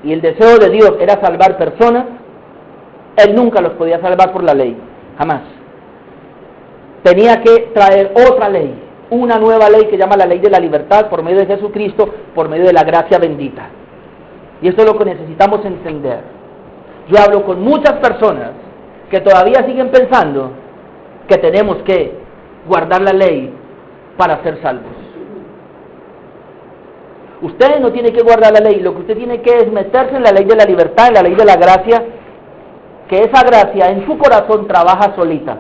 y el deseo de Dios era salvar personas, Él nunca los podía salvar por la ley, jamás. Tenía que traer otra ley, una nueva ley que llama la ley de la libertad, por medio de Jesucristo, por medio de la gracia bendita. Y esto es lo que necesitamos entender. Yo hablo con muchas personas que todavía siguen pensando que tenemos que guardar la ley para ser salvos. Usted no tiene que guardar la ley, lo que usted tiene que es meterse en la ley de la libertad, en la ley de la gracia, que esa gracia en su corazón trabaja solita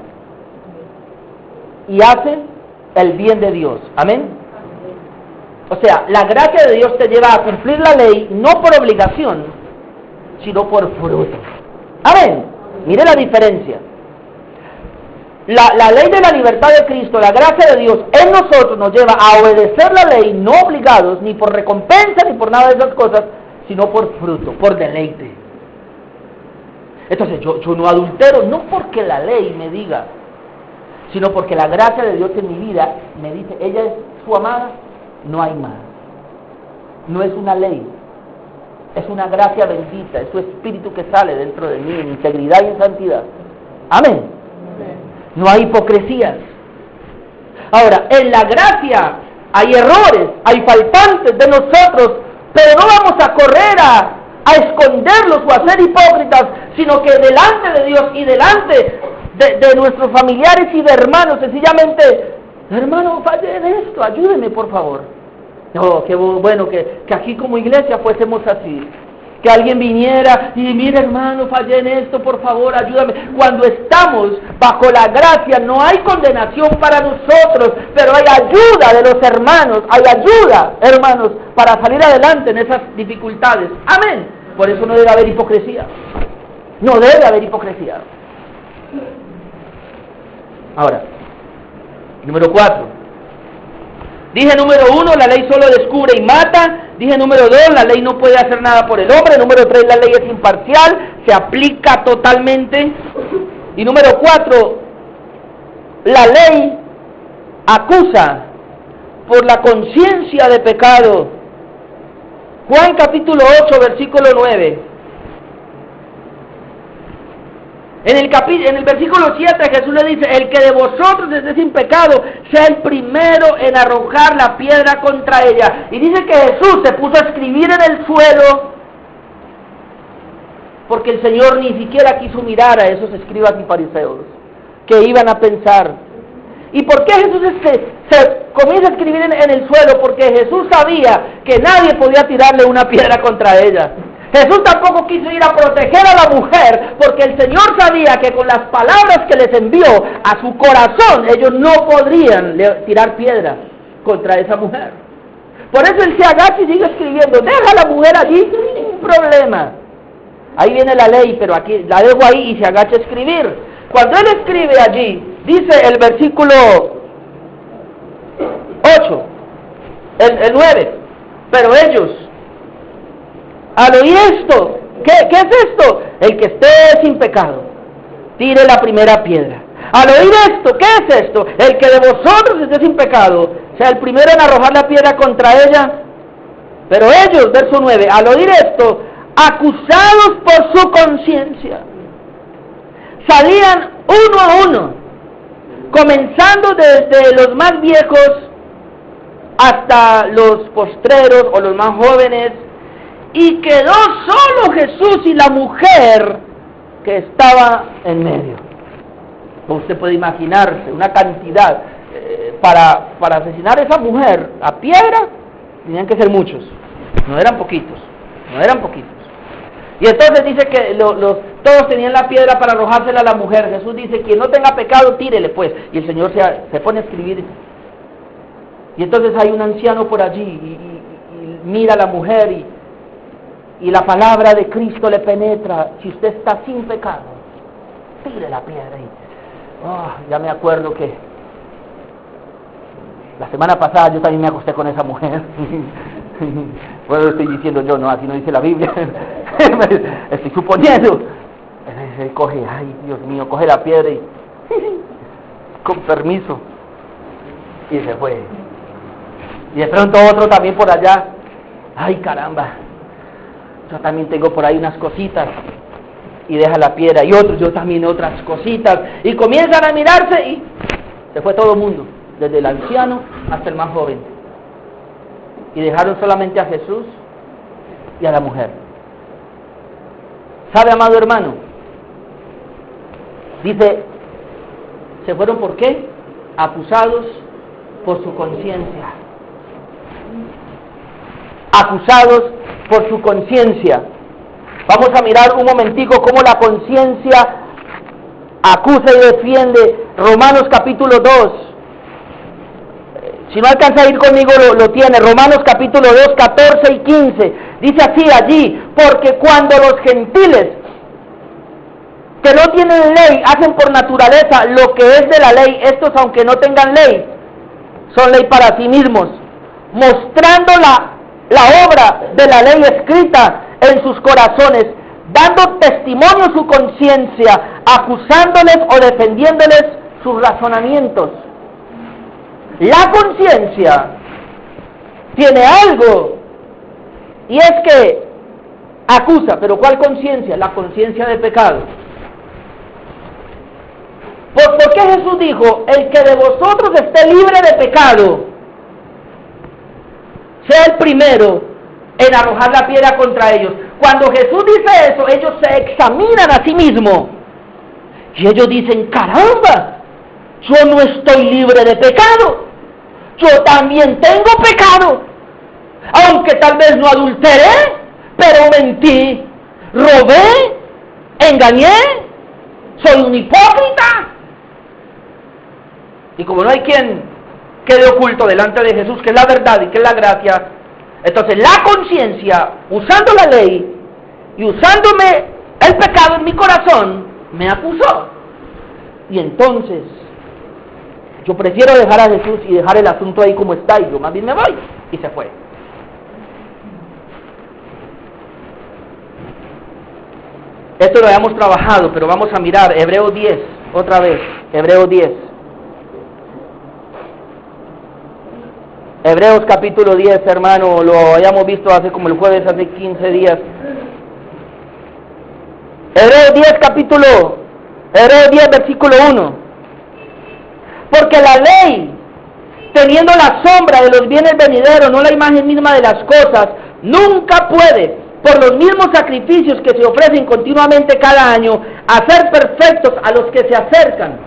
y hace el bien de Dios. Amén. O sea, la gracia de Dios te lleva a cumplir la ley no por obligación, sino por fruto. Amén. Mire la diferencia. La ley de la libertad de Cristo, la gracia de Dios en nosotros nos lleva a obedecer la ley, no obligados, ni por recompensa, ni por nada de esas cosas, sino por fruto, por deleite. Entonces yo no adultero, no porque la ley me diga, sino porque la gracia de Dios en mi vida me dice, ella es su amada, no hay más. No es una ley, es una gracia bendita, es su espíritu que sale dentro de mí en integridad y en santidad. Amén. No hay hipocresías. Ahora, en la gracia hay errores, hay faltantes de nosotros, pero no vamos a correr a esconderlos o a ser hipócritas, sino que delante de Dios y delante de nuestros familiares y de hermanos, sencillamente, hermano, fallé en esto, ayúdeme por favor. No, qué bueno que aquí como iglesia fuésemos así. Que alguien viniera y mire, hermano, fallé en esto, por favor, ayúdame. Cuando estamos bajo la gracia no hay condenación para nosotros, pero hay ayuda de los hermanos, hay ayuda, hermanos, para salir adelante en esas dificultades. Amén. Por eso no debe haber hipocresía. No debe haber hipocresía. Ahora, número 4. Dije número 1, la ley solo descubre y mata. Dije número 2, la ley no puede hacer nada por el hombre. Número 3, la ley es imparcial, se aplica totalmente. Y número 4, la ley acusa por la conciencia de pecado. Juan capítulo 8, versículo 9. En el versículo 7 Jesús le dice, el que de vosotros esté sin pecado, sea el primero en arrojar la piedra contra ella. Y dice que Jesús se puso a escribir en el suelo, porque el Señor ni siquiera quiso mirar a esos escribas y fariseos, que iban a pensar. ¿Y por qué Jesús se comienza a escribir en el suelo? Porque Jesús sabía que nadie podía tirarle una piedra contra ella. Jesús tampoco quiso ir a proteger a la mujer, porque el Señor sabía que con las palabras que les envió a su corazón, ellos no podrían tirar piedra contra esa mujer. Por eso Él se agacha y sigue escribiendo, deja a la mujer allí sin ningún problema. Ahí viene la ley, pero aquí la dejo ahí y se agacha a escribir. Cuando Él escribe allí, dice el versículo 8, el 9, pero ellos, al oír esto, ¿qué es esto? El que esté sin pecado, tire la primera piedra. Al oír esto, ¿qué es esto? El que de vosotros esté sin pecado, sea el primero en arrojar la piedra contra ella. Pero ellos, verso 9, al oír esto, acusados por su conciencia, salían uno a uno, comenzando desde los más viejos hasta los postreros o los más jóvenes, y quedó solo Jesús y la mujer que estaba en medio. Usted puede imaginarse una cantidad, para asesinar a esa mujer a piedra, tenían que ser muchos, no eran poquitos. Y entonces dice que Todos tenían la piedra para arrojársela a la mujer. Jesús dice, quien no tenga pecado, tírele pues. Y el Señor se pone a escribir. Y entonces hay un anciano por allí y mira a la mujer y la palabra de Cristo le penetra. Si usted está sin pecado, tire la piedra. Ya me acuerdo que la semana pasada yo también me acosté con esa mujer. Bueno, lo estoy diciendo yo, no, así no dice la Biblia. Estoy suponiendo. Coge, ay Dios mío, coge la piedra y con permiso. Y se fue. Y de pronto otro también por allá. Ay caramba, yo también tengo por ahí unas cositas. Y deja la piedra. Y otro, yo también otras cositas. Y comienzan a mirarse y se fue todo el mundo. Desde el anciano hasta el más joven. Y dejaron solamente a Jesús y a la mujer. ¿Sabe, amado hermano? Dice, ¿se fueron por qué? Acusados por su conciencia. Acusados por su conciencia. Vamos a mirar un momentico cómo la conciencia acusa y defiende. Romanos capítulo 2. Si no alcanza a ir conmigo, lo tiene. Romanos capítulo 2, 14 y 15. Dice así allí, porque cuando los gentiles que no tienen ley hacen por naturaleza lo que es de la ley, estos aunque no tengan ley, son ley para sí mismos, mostrando la obra de la ley escrita en sus corazones, dando testimonio su conciencia, acusándoles o defendiéndoles sus razonamientos. La conciencia tiene algo, y es que acusa, pero ¿cuál conciencia? La conciencia de pecado. ¿Por qué Jesús dijo, el que de vosotros esté libre de pecado, sea el primero en arrojar la piedra contra ellos? Cuando Jesús dice eso, ellos se examinan a sí mismos, y ellos dicen, caramba, yo no estoy libre de pecado, yo también tengo pecado, aunque tal vez no adulteré, pero mentí, robé, engañé, soy un hipócrita. Y como no hay quien quede oculto delante de Jesús, que es la verdad y que es la gracia, entonces la conciencia, usando la ley y usándome el pecado en mi corazón, me acusó. Y entonces yo prefiero dejar a Jesús y dejar el asunto ahí como está, y yo más bien me voy. Y se fue. Esto lo habíamos trabajado, pero vamos a mirar Hebreos 10, otra vez, Hebreos 10. Hebreos capítulo 10, hermano, lo habíamos visto hace como el jueves, hace 15 días. Hebreos 10, versículo 1. Porque la ley, teniendo la sombra de los bienes venideros, no la imagen misma de las cosas, nunca puede, por los mismos sacrificios que se ofrecen continuamente cada año, hacer perfectos a los que se acercan.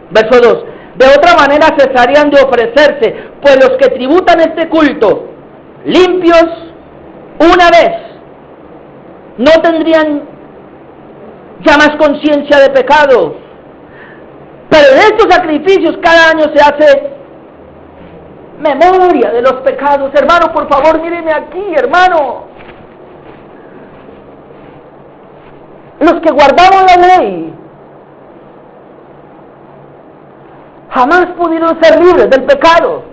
Verso 2. De otra manera cesarían de ofrecerse, pues los que tributan este culto, limpios una vez, no tendrían ya más conciencia de pecado. Pero en estos sacrificios cada año se hace memoria de los pecados. Hermano, por favor, míreme aquí, hermano. Los que guardamos la ley jamás pudieron ser libres del pecado.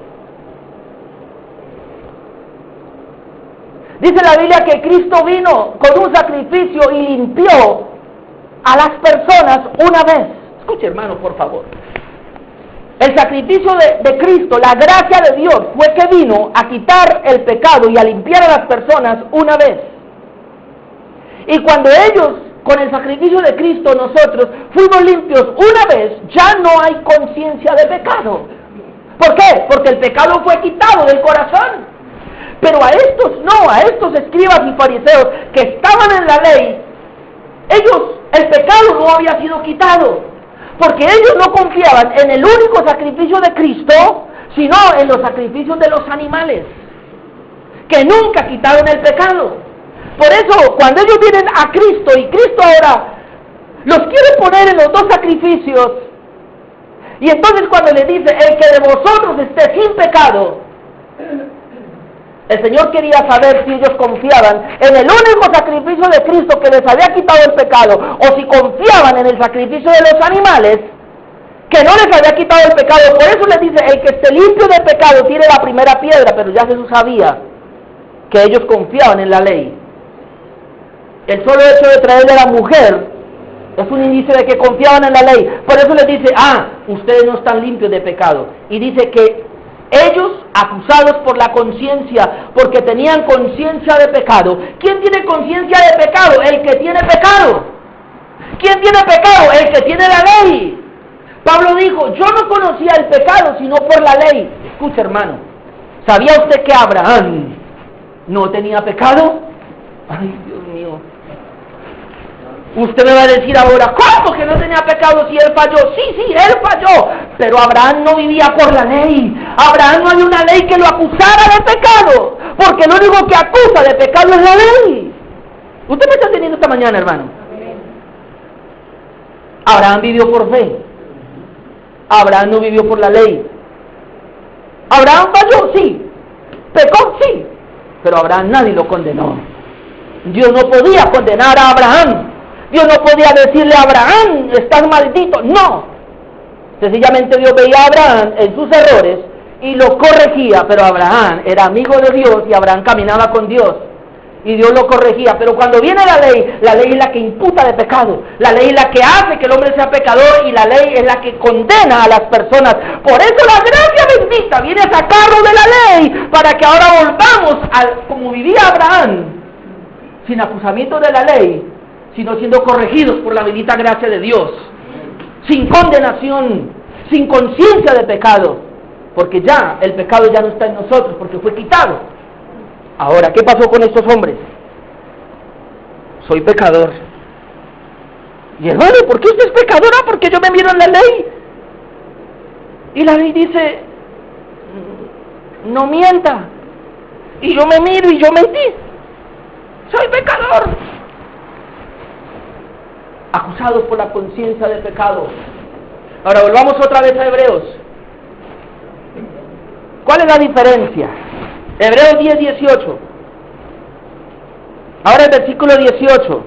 Dice la Biblia que Cristo vino con un sacrificio y limpió a las personas una vez. Escuche, hermano, por favor. El sacrificio de Cristo, la gracia de Dios, fue que vino a quitar el pecado y a limpiar a las personas una vez. Y cuando ellos, con el sacrificio de Cristo, nosotros fuimos limpios una vez, ya no hay conciencia de pecado. ¿Por qué? Porque el pecado fue quitado del corazón. Pero a estos no, a estos escribas y fariseos que estaban en la ley, ellos, el pecado no había sido quitado. Porque ellos no confiaban en el único sacrificio de Cristo, sino en los sacrificios de los animales, que nunca quitaron el pecado. Por eso, cuando ellos vienen a Cristo y Cristo ahora los quiere poner en los dos sacrificios, y entonces cuando le dice, el que de vosotros esté sin pecado, el Señor quería saber si ellos confiaban en el único sacrificio de Cristo que les había quitado el pecado, o si confiaban en el sacrificio de los animales que no les había quitado el pecado. Por eso les dice, el que esté limpio de pecado tire la primera piedra. Pero ya Jesús sabía que ellos confiaban en la ley. El solo hecho de traerle a la mujer es un indicio de que confiaban en la ley. Por eso les dice, ustedes no están limpios de pecado. Y dice que ellos, acusados por la conciencia, porque tenían conciencia de pecado. ¿Quién tiene conciencia de pecado? El que tiene pecado. ¿Quién tiene pecado? El que tiene la ley. Pablo dijo, yo no conocía el pecado sino por la ley. Escucha, hermano, ¿sabía usted que Abraham no tenía pecado? Ay, Dios mío. Usted me va a decir ahora, ¿cómo que no tenía pecado si él falló? Sí, él falló, pero Abraham no vivía por la ley. Abraham no hay una ley que lo acusara de pecado, porque lo único que acusa de pecado es la ley. Usted me está entendiendo esta mañana, hermano. Abraham vivió por fe. Abraham no vivió por la ley. Abraham falló, sí. Pecó, sí. Pero Abraham nadie lo condenó. Dios no podía condenar a Abraham. Dios no podía decirle a Abraham, estás maldito. No. Sencillamente Dios veía a Abraham en sus errores y lo corregía. Pero Abraham era amigo de Dios y Abraham caminaba con Dios. Y Dios lo corregía. Pero cuando viene la ley es la que imputa de pecado. La ley es la que hace que el hombre sea pecador y la ley es la que condena a las personas. Por eso la gracia bendita viene a sacarlo de la ley para que ahora volvamos a como vivía Abraham, sin acusamiento de la ley, sino siendo corregidos por la bendita gracia de Dios, sin condenación, sin conciencia de pecado, porque ya el pecado ya no está en nosotros, porque fue quitado. Ahora, ¿qué pasó con estos hombres? Soy pecador. Y hermano, ¿por qué usted es pecador? Porque yo me miro en la ley. Y la ley dice, no mienta. Y yo me miro y yo mentí. Soy pecador. Acusados por la conciencia de pecado. Ahora volvamos otra vez a Hebreos. ¿Cuál es la diferencia? Hebreos 10:18. Ahora el versículo 18.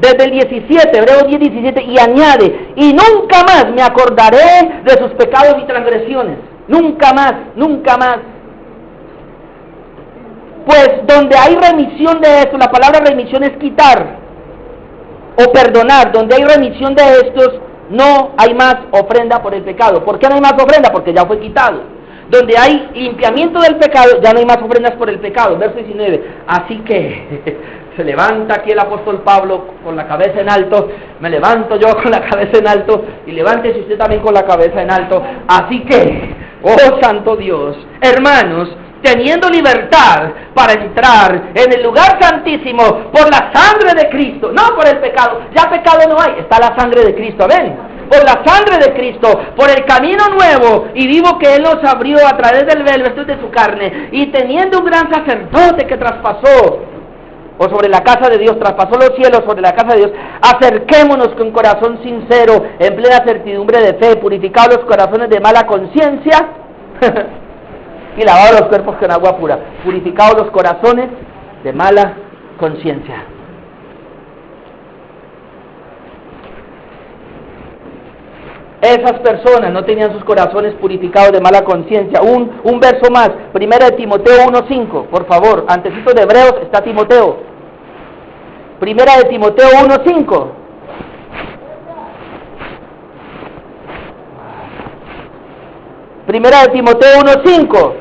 Desde el 17, Hebreos 10:17, y añade, y nunca más me acordaré de sus pecados y transgresiones. Nunca más, nunca más. Pues donde hay remisión de esto, la palabra remisión es quitar o perdonar. Donde hay remisión de estos, no hay más ofrenda por el pecado. ¿Por qué no hay más ofrenda? Porque ya fue quitado. Donde hay limpiamiento del pecado, ya no hay más ofrendas por el pecado. Verso 19. Así que se levanta aquí el apóstol Pablo con la cabeza en alto. Me levanto yo con la cabeza en alto. Y levántese usted también con la cabeza en alto. Así que, oh santo Dios, hermanos, teniendo libertad para entrar en el lugar santísimo por la sangre de Cristo, no por el pecado, ya pecado no hay, está la sangre de Cristo, amén, por la sangre de Cristo, por el camino nuevo y vivo que Él nos abrió a través del velo, esto es de su carne, y teniendo un gran sacerdote que traspasó, o sobre la casa de Dios, traspasó los cielos sobre la casa de Dios, acerquémonos con corazón sincero, en plena certidumbre de fe, purificados los corazones de mala conciencia, y lavados los cuerpos con agua pura, purificados los corazones de mala conciencia. Esas personas no tenían sus corazones purificados de mala conciencia. Un verso más, 1 Timoteo 1:5, por favor, antecito de Hebreos está Timoteo. 1 Timoteo 1:5. Primera de Timoteo 1:5.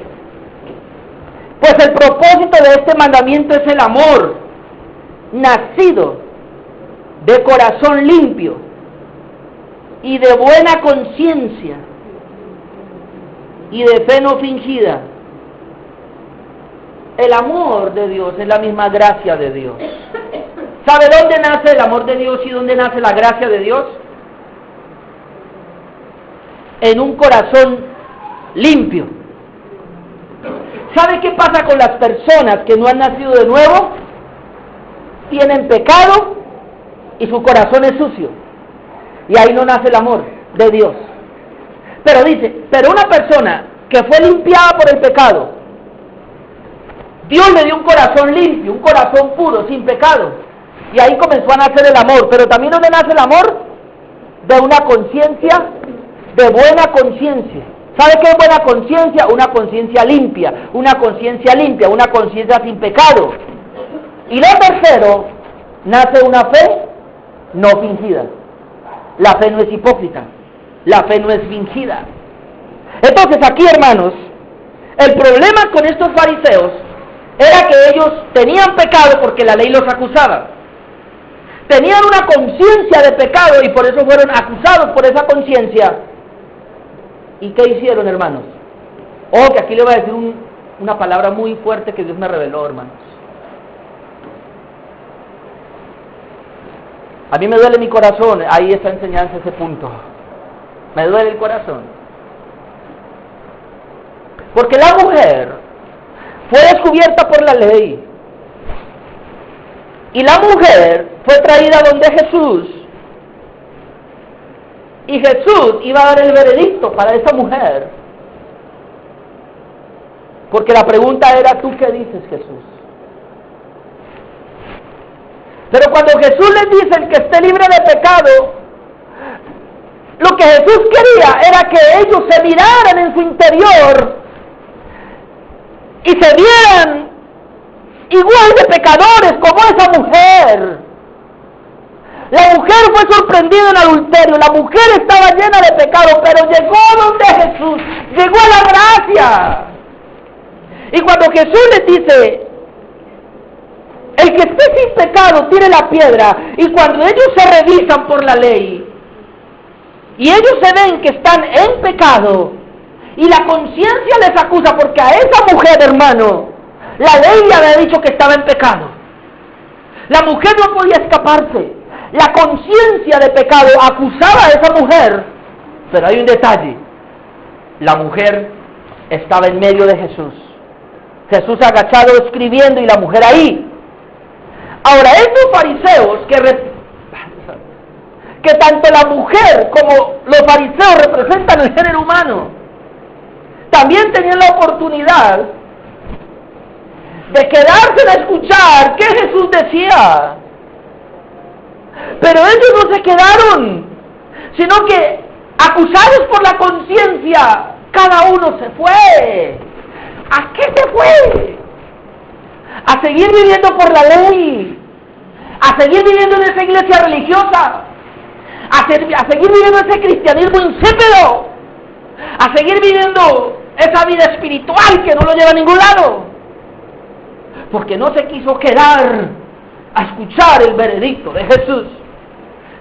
Pues el propósito de este mandamiento es el amor, nacido de corazón limpio y de buena conciencia y de fe no fingida. El amor de Dios es la misma gracia de Dios. ¿Sabe dónde nace el amor de Dios y dónde nace la gracia de Dios? En un corazón limpio. ¿Sabe qué pasa con las personas que no han nacido de nuevo? Tienen pecado y su corazón es sucio. Y ahí no nace el amor de Dios. Pero dice, pero una persona que fue limpiada por el pecado, Dios le dio un corazón limpio, un corazón puro, sin pecado. Y ahí comenzó a nacer el amor. Pero también ¿dónde nace el amor? De una conciencia, de buena conciencia. ¿Sabe qué es buena conciencia? Una conciencia limpia, una conciencia sin pecado. Y lo tercero, nace una fe no fingida. La fe no es hipócrita, la fe no es fingida. Entonces aquí, hermanos, el problema con estos fariseos era que ellos tenían pecado porque la ley los acusaba. Tenían una conciencia de pecado y por eso fueron acusados por esa conciencia. ¿Y qué hicieron, hermanos? Que aquí le voy a decir una palabra muy fuerte que Dios me reveló, hermanos. A mí me duele mi corazón, ahí está enseñanza ese punto. Me duele el corazón. Porque la mujer fue descubierta por la ley. Y la mujer fue traída donde Jesús. Y Jesús iba a dar el veredicto para esa mujer. Porque la pregunta era, ¿tú qué dices, Jesús? Pero cuando Jesús les dice el que esté libre de pecado, lo que Jesús quería era que ellos se miraran en su interior y se vieran igual de pecadores como esa mujer. La mujer fue sorprendida en adulterio, la mujer estaba llena de pecado, pero llegó donde Jesús, llegó a la gracia. Y cuando Jesús les dice, el que esté sin pecado tire la piedra, y cuando ellos se revisan por la ley, y ellos se ven que están en pecado, y la conciencia les acusa, porque a esa mujer, hermano, la ley le había dicho que estaba en pecado. La mujer no podía escaparse. La conciencia de pecado acusaba a esa mujer, pero hay un detalle. La mujer estaba en medio de Jesús. Jesús agachado escribiendo y la mujer ahí. Ahora, estos fariseos que tanto la mujer como los fariseos representan el género humano, también tenían la oportunidad de quedarse a escuchar qué Jesús decía. Pero ellos no se quedaron, sino que acusados por la conciencia, cada uno se fue. ¿A qué se fue? A seguir viviendo por la ley, a seguir viviendo en esa iglesia religiosa, a seguir viviendo ese cristianismo insípido, a seguir viviendo esa vida espiritual que no lo lleva a ningún lado, porque no se quiso quedar a escuchar el veredicto de Jesús,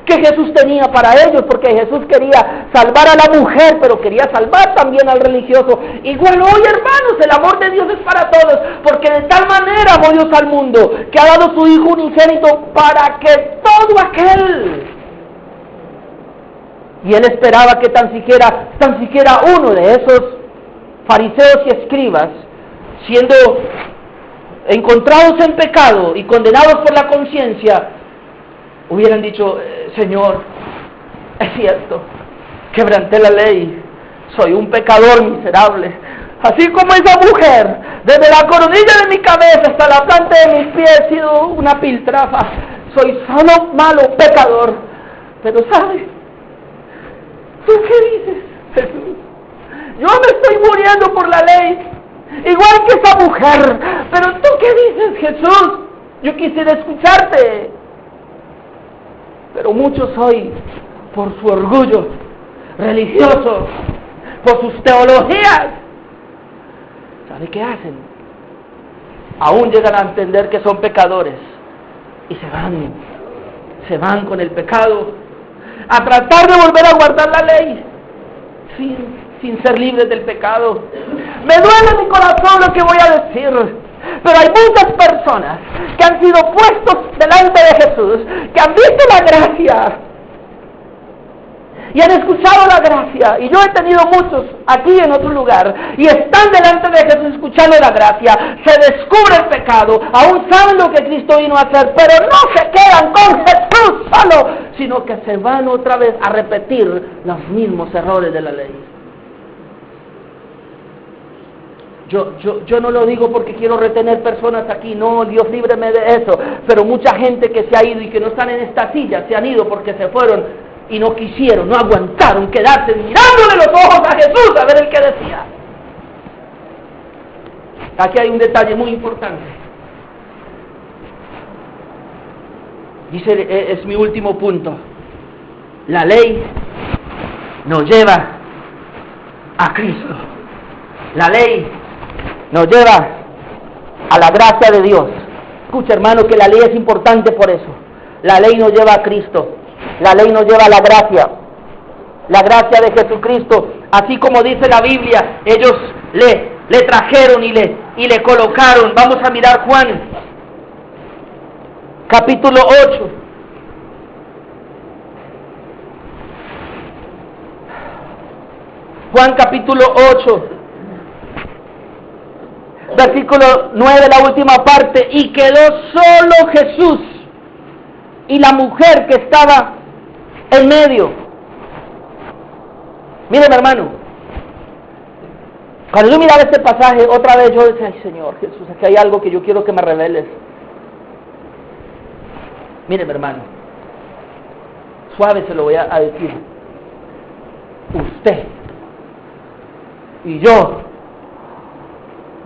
que Jesús tenía para ellos, porque Jesús quería salvar a la mujer, pero quería salvar también al religioso. Igual hoy, hermanos, el amor de Dios es para todos, porque de tal manera amó Dios al mundo, que ha dado su Hijo unigénito para que todo aquel, y Él esperaba que tan siquiera uno de esos fariseos y escribas, siendo encontrados en pecado y condenados por la conciencia, hubieran dicho, Señor, es cierto, quebranté la ley, soy un pecador miserable, así como esa mujer, desde la coronilla de mi cabeza hasta la planta de mis pies he sido una piltrafa, soy solo malo pecador. Pero ¿sabes? ¿Tú qué dices, Jesús? Yo me estoy muriendo por la ley, igual que esa mujer, pero ¿tú qué dices, Jesús? Yo quisiera escucharte. Pero muchos hoy, por su orgullo religioso, por sus teologías, ¿sabe qué hacen? Aún llegan a entender que son pecadores y se van con el pecado a tratar de volver a guardar la ley sin ser libres del pecado. Me duele mi corazón lo que voy a decir, pero hay muchas personas que han sido puestos delante de Jesús, que han visto la gracia, y han escuchado la gracia, y yo he tenido muchos aquí en otro lugar, y están delante de Jesús escuchando la gracia, se descubre el pecado, aún saben lo que Cristo vino a hacer, pero no se quedan con Jesús solo, sino que se van otra vez a repetir los mismos errores de la ley. Yo no lo digo porque quiero retener personas aquí, no, Dios líbreme de eso, pero mucha gente que se ha ido y que no están en esta silla, se han ido porque se fueron y no quisieron, no aguantaron quedarse mirándole los ojos a Jesús a ver el que decía. Aquí hay un detalle muy importante. Dice, es mi último punto, la ley nos lleva a Cristo. La ley nos lleva a la gracia de Dios. Escucha, hermano, que la ley es importante por eso. La ley nos lleva a Cristo. La ley nos lleva a la gracia de Jesucristo. Así como dice la Biblia, ellos le trajeron y le colocaron. Vamos a mirar Juan, capítulo 8. Juan capítulo 8. Versículo 9, la última parte, y quedó solo Jesús y la mujer que estaba en medio. Miren, hermano, cuando yo miraba este pasaje, otra vez yo decía, ay Señor Jesús, aquí hay algo que yo quiero que me reveles. Miren, hermano, suave se lo voy a decir. Usted y yo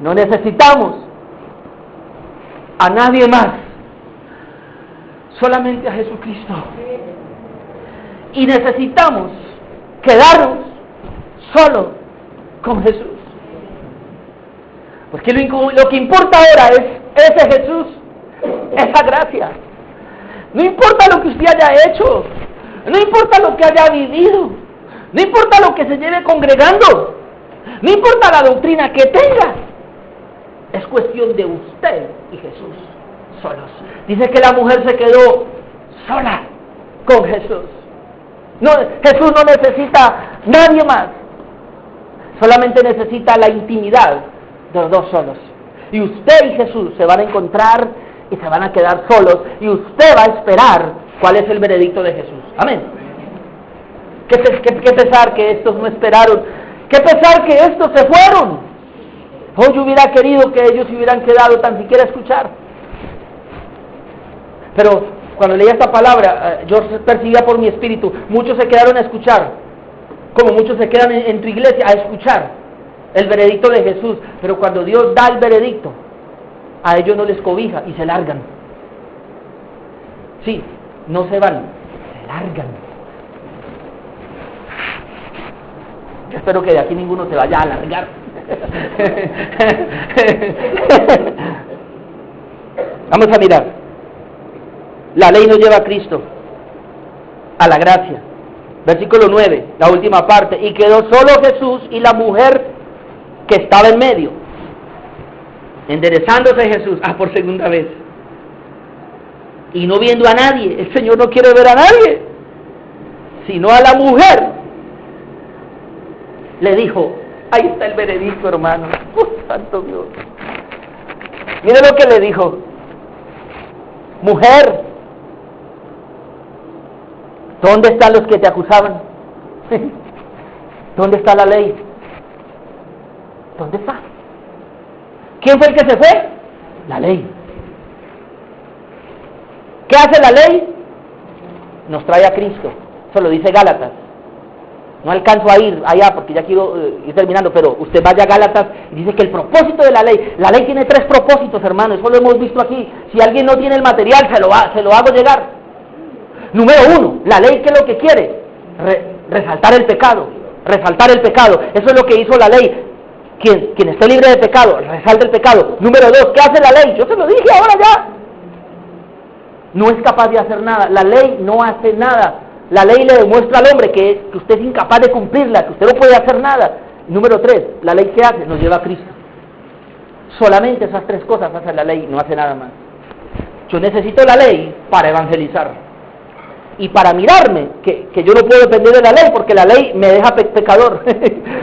no necesitamos a nadie más, solamente a Jesucristo. Y necesitamos quedarnos solo con Jesús. Porque lo que importa ahora es ese Jesús, esa gracia. No importa lo que usted haya hecho, no importa lo que haya vivido, no importa lo que se lleve congregando, no importa la doctrina que tenga. Es cuestión de usted y Jesús solos. Dice que la mujer se quedó sola con Jesús. No, Jesús no necesita nadie más. Solamente necesita la intimidad de los dos solos. Y usted y Jesús se van a encontrar y se van a quedar solos. Y usted va a esperar cuál es el veredicto de Jesús. Amén. Qué pesar que estos no esperaron. Qué pesar que estos se fueron. Oh, yo hubiera querido que ellos se hubieran quedado tan siquiera a escuchar. Pero cuando leía esta palabra, yo percibía por mi espíritu, muchos se quedaron a escuchar, como muchos se quedan en tu iglesia a escuchar el veredicto de Jesús. Pero cuando Dios da el veredicto, a ellos no les cobija y se largan. Sí, no se van, se largan. Yo espero que de aquí ninguno se vaya a largar. Vamos a mirar. La ley nos lleva a Cristo, a la gracia. Versículo 9, la última parte. Y quedó solo Jesús y la mujer que estaba en medio. Enderezándose Jesús, por segunda vez. Y no viendo a nadie. El Señor no quiere ver a nadie, sino a la mujer. Le dijo, ahí está el veredicto, hermano. Santo Dios. Mire lo que le dijo. Mujer, ¿dónde están los que te acusaban? ¿Dónde está la ley? ¿Dónde está? ¿Quién fue el que se fue? La ley. ¿Qué hace la ley? Nos trae a Cristo. Eso lo dice Gálatas. No alcanzo a ir allá porque ya quiero ir terminando, pero usted vaya a Gálatas y dice que el propósito de la ley tiene 3 propósitos, hermano, eso lo hemos visto aquí. Si alguien no tiene el material, se lo hago llegar. Número 1, la ley, ¿qué es lo que quiere? Resaltar el pecado. Eso es lo que hizo la ley. Quien esté libre de pecado, resalta el pecado. Número 2, ¿qué hace la ley? Yo se lo dije ahora ya. No es capaz de hacer nada, la ley no hace nada. La ley le demuestra al hombre que usted es incapaz de cumplirla, que usted no puede hacer nada. Número 3, la ley ¿qué hace? Nos lleva a Cristo. Solamente esas 3 cosas hace la ley, no hace nada más. Yo necesito la ley para evangelizar. y para mirarme, que yo no puedo depender de la ley, porque la ley me deja pecador,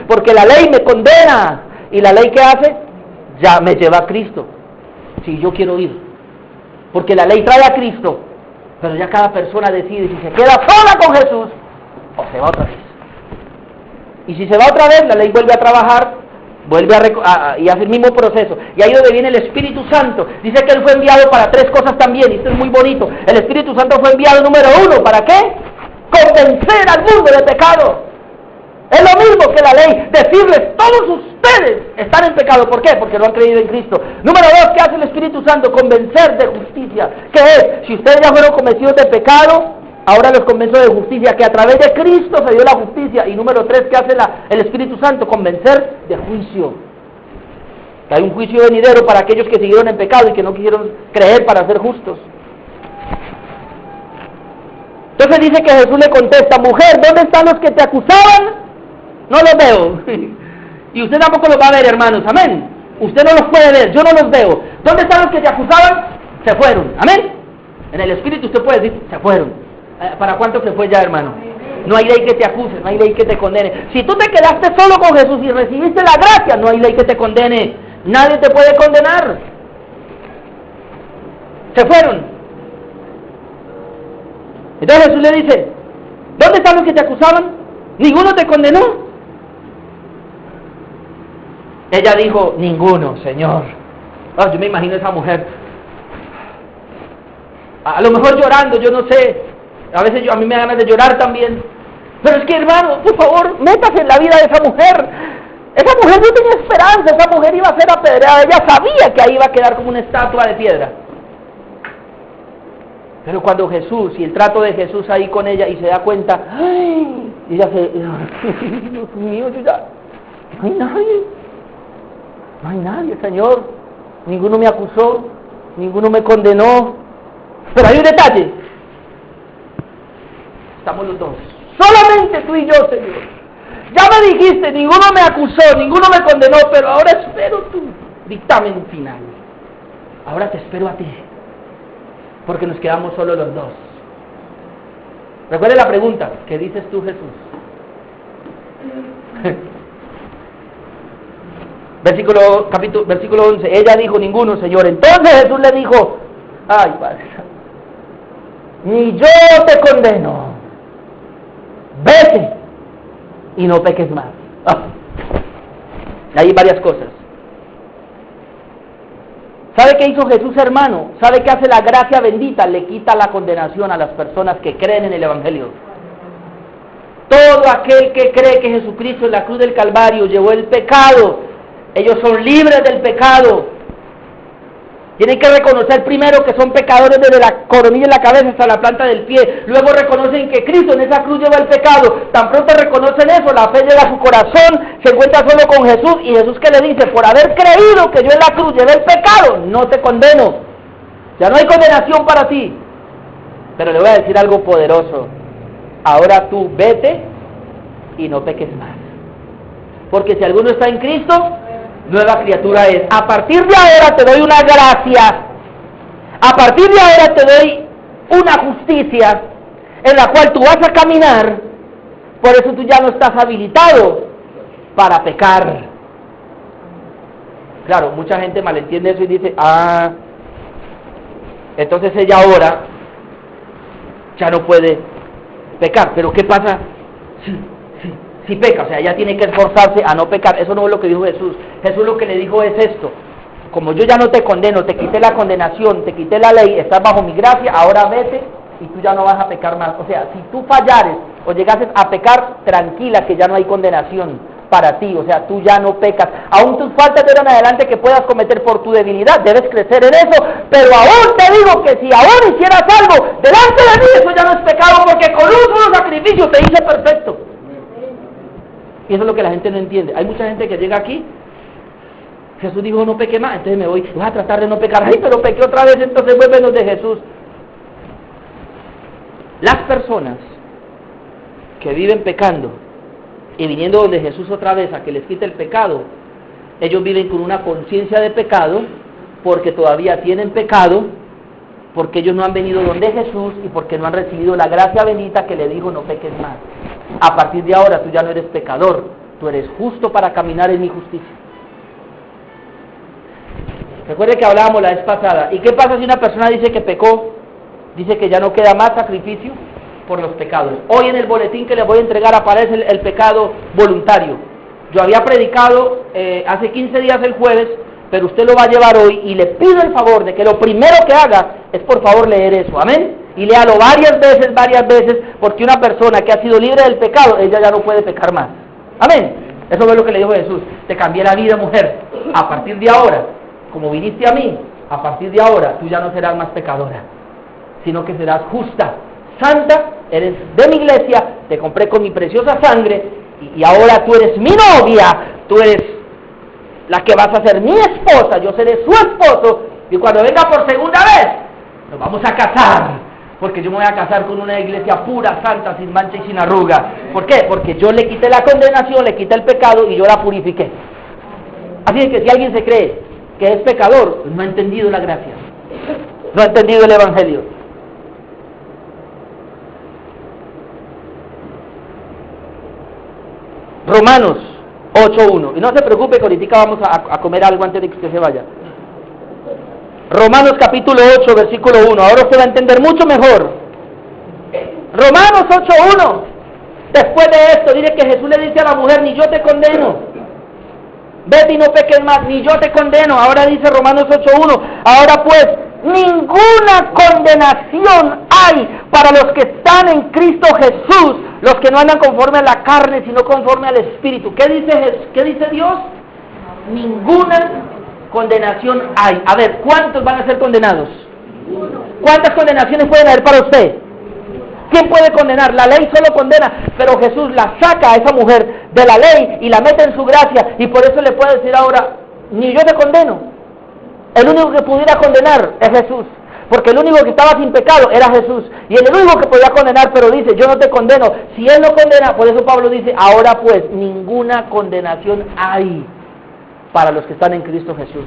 porque la ley me condena, y la ley ¿qué hace? Ya me lleva a Cristo, si yo quiero ir, porque la ley trae a Cristo, pero ya cada persona decide si se queda sola con Jesús, o se va otra vez. Y si se va otra vez, la ley vuelve a trabajar, vuelve y hace el mismo proceso. Y ahí donde viene el Espíritu Santo. Dice que Él fue enviado para 3 cosas también, y esto es muy bonito. El Espíritu Santo fue enviado número 1, ¿para qué? Convencer al mundo de pecado. Es lo mismo que la ley, decirles, todos ustedes están en pecado. ¿Por qué? Porque no han creído en Cristo. Número 2, ¿qué hace el Espíritu Santo? Convencer de justicia. ¿Qué es? Si ustedes ya fueron convencidos de pecado, ahora los convenzo de justicia, que a través de Cristo se dio la justicia. Y número 3, ¿qué hace el Espíritu Santo? Convencer de juicio. Que hay un juicio venidero para aquellos que siguieron en pecado y que no quisieron creer para ser justos. Entonces dice que Jesús le contesta, mujer, ¿dónde están los que te acusaban? No los veo. Y usted tampoco los va a ver, hermanos, amén. Usted no los puede ver, yo no los veo. ¿Dónde están los que te acusaban? Se fueron, amén. En el Espíritu usted puede decir, se fueron. ¿Para cuánto se fue ya, hermano? No hay ley que te acuse, no hay ley que te condene. Si tú te quedaste solo con Jesús y recibiste la gracia, no hay ley que te condene. Nadie te puede condenar. Se fueron. Entonces Jesús le dice, ¿dónde están los que te acusaban? ¿Ninguno te condenó? Ella dijo, ninguno, Señor. Yo me imagino a esa mujer, a lo mejor llorando, yo no sé. A veces a mí me da ganas de llorar también. Pero es que, hermano, por favor, métase en la vida de esa mujer. Esa mujer no tenía esperanza, esa mujer iba a ser apedreada. Ella sabía que ahí iba a quedar como una estatua de piedra. Pero cuando Jesús, y el trato de Jesús ahí con ella, y se da cuenta, ¡ay! Y ella se, Dios mío, yo ya, no hay nadie. No hay nadie, Señor. Ninguno me acusó, ninguno me condenó. Pero hay un detalle. Estamos los dos. Solamente tú y yo, Señor. Ya me dijiste, ninguno me acusó, ninguno me condenó, pero ahora espero tu dictamen final. Ahora te espero a ti. Porque nos quedamos solo los dos. Recuerda la pregunta, ¿qué dices tú, Jesús? Versículo 11, ella dijo, ninguno, Señor. Entonces Jesús le dijo, ay, Padre, ni yo te condeno, vete y no peques más. Hay varias cosas. ¿Sabe qué hizo Jesús, hermano? ¿Sabe qué hace la gracia bendita? Le quita la condenación a las personas que creen en el Evangelio. Todo aquel que cree que Jesucristo en la cruz del Calvario llevó el pecado, ellos son libres del pecado. Tienen que reconocer primero que son pecadores desde la coronilla de la cabeza hasta la planta del pie. Luego reconocen que Cristo en esa cruz lleva el pecado. Tan pronto reconocen eso, la fe llega a su corazón, se encuentra solo con Jesús. Y Jesús, ¿qué le dice? Por haber creído que yo en la cruz llevé el pecado, no te condeno. Ya no hay condenación para ti. Pero le voy a decir algo poderoso. Ahora tú vete y no peques más. Porque si alguno está en Cristo, nueva criatura es. A partir de ahora te doy una gracia. A partir de ahora te doy una justicia en la cual tú vas a caminar. Por eso tú ya no estás habilitado para pecar. Claro, mucha gente malentiende eso y dice, entonces ella ahora ya no puede pecar. Pero ¿qué pasa si peca? O sea, ella tiene que esforzarse a no pecar. Eso no es lo que dijo Jesús. Jesús lo que le dijo es esto: como yo ya no te condeno, te quité la condenación, te quité la ley, estás bajo mi gracia, ahora vete y tú ya no vas a pecar más. O sea, si tú fallares o llegases a pecar, tranquila que ya no hay condenación para ti. O sea, tú ya no pecas. Aún tus faltas de ahora en adelante que puedas cometer por tu debilidad, debes crecer en eso, pero aún te digo que si aún hicieras algo delante de mí, eso ya no es pecado, porque con un solo sacrificio te hice perfecto. Y eso es lo que la gente no entiende. Hay mucha gente que llega aquí, Jesús dijo no peque más, entonces me voy a tratar de no pecar. Ay, pero pequé otra vez, entonces vuélvenos de Jesús. Las personas que viven pecando y viniendo donde Jesús otra vez a que les quite el pecado, ellos viven con una conciencia de pecado porque todavía tienen pecado porque ellos no han venido donde Jesús y porque no han recibido la gracia bendita que le dijo no peques más. A partir de ahora tú ya no eres pecador, tú eres justo para caminar en mi justicia. Recuerde que hablábamos la vez pasada. ¿Y qué pasa si una persona dice que pecó? Dice que ya no queda más sacrificio por los pecados. Hoy en el boletín que les voy a entregar aparece el pecado voluntario. Yo había predicado hace 15 días el jueves, pero usted lo va a llevar hoy y le pido el favor de que lo primero que haga es por favor leer eso, amén, y léalo varias veces, porque una persona que ha sido libre del pecado, ella ya no puede pecar más, amén. Eso fue lo que le dijo Jesús: te cambié la vida, mujer, a partir de ahora, como viniste a mí, a partir de ahora tú ya no serás más pecadora, sino que serás justa, santa, eres de mi iglesia, te compré con mi preciosa sangre, y ahora tú eres mi novia, tú eres la que vas a ser mi esposa, yo seré su esposo, y cuando venga por segunda vez, nos vamos a casar, porque yo me voy a casar con una iglesia pura, santa, sin mancha y sin arruga. ¿Por qué? Porque yo le quité la condenación, le quité el pecado y yo la purifiqué. Así es que si alguien se cree que es pecador, pues no ha entendido la gracia, no ha entendido el evangelio. Romanos 8.1, y no se preocupe que ahorita vamos a comer algo antes de que usted se vaya. Romanos capítulo 8, versículo 1, ahora usted va a entender mucho mejor. Romanos 8.1, después de esto, dice que Jesús le dice a la mujer: ni yo te condeno, vete y no peques más, ni yo te condeno. Ahora dice Romanos 8.1, ahora pues, ninguna condenación hay para los que están en Cristo Jesús, los que no andan conforme a la carne, sino conforme al Espíritu. ¿Qué dice Dios? Ninguna condenación hay. A ver, ¿cuántos van a ser condenados? ¿Cuántas condenaciones pueden haber para usted? ¿Quién puede condenar? La ley solo condena, pero Jesús la saca a esa mujer de la ley y la mete en su gracia, y por eso le puede decir ahora: ni yo te condeno. El único que pudiera condenar es Jesús, porque el único que estaba sin pecado era Jesús, y el único que podía condenar, pero dice: yo no te condeno. Si Él no condena, por eso Pablo dice: ahora pues, ninguna condenación hay para los que están en Cristo Jesús.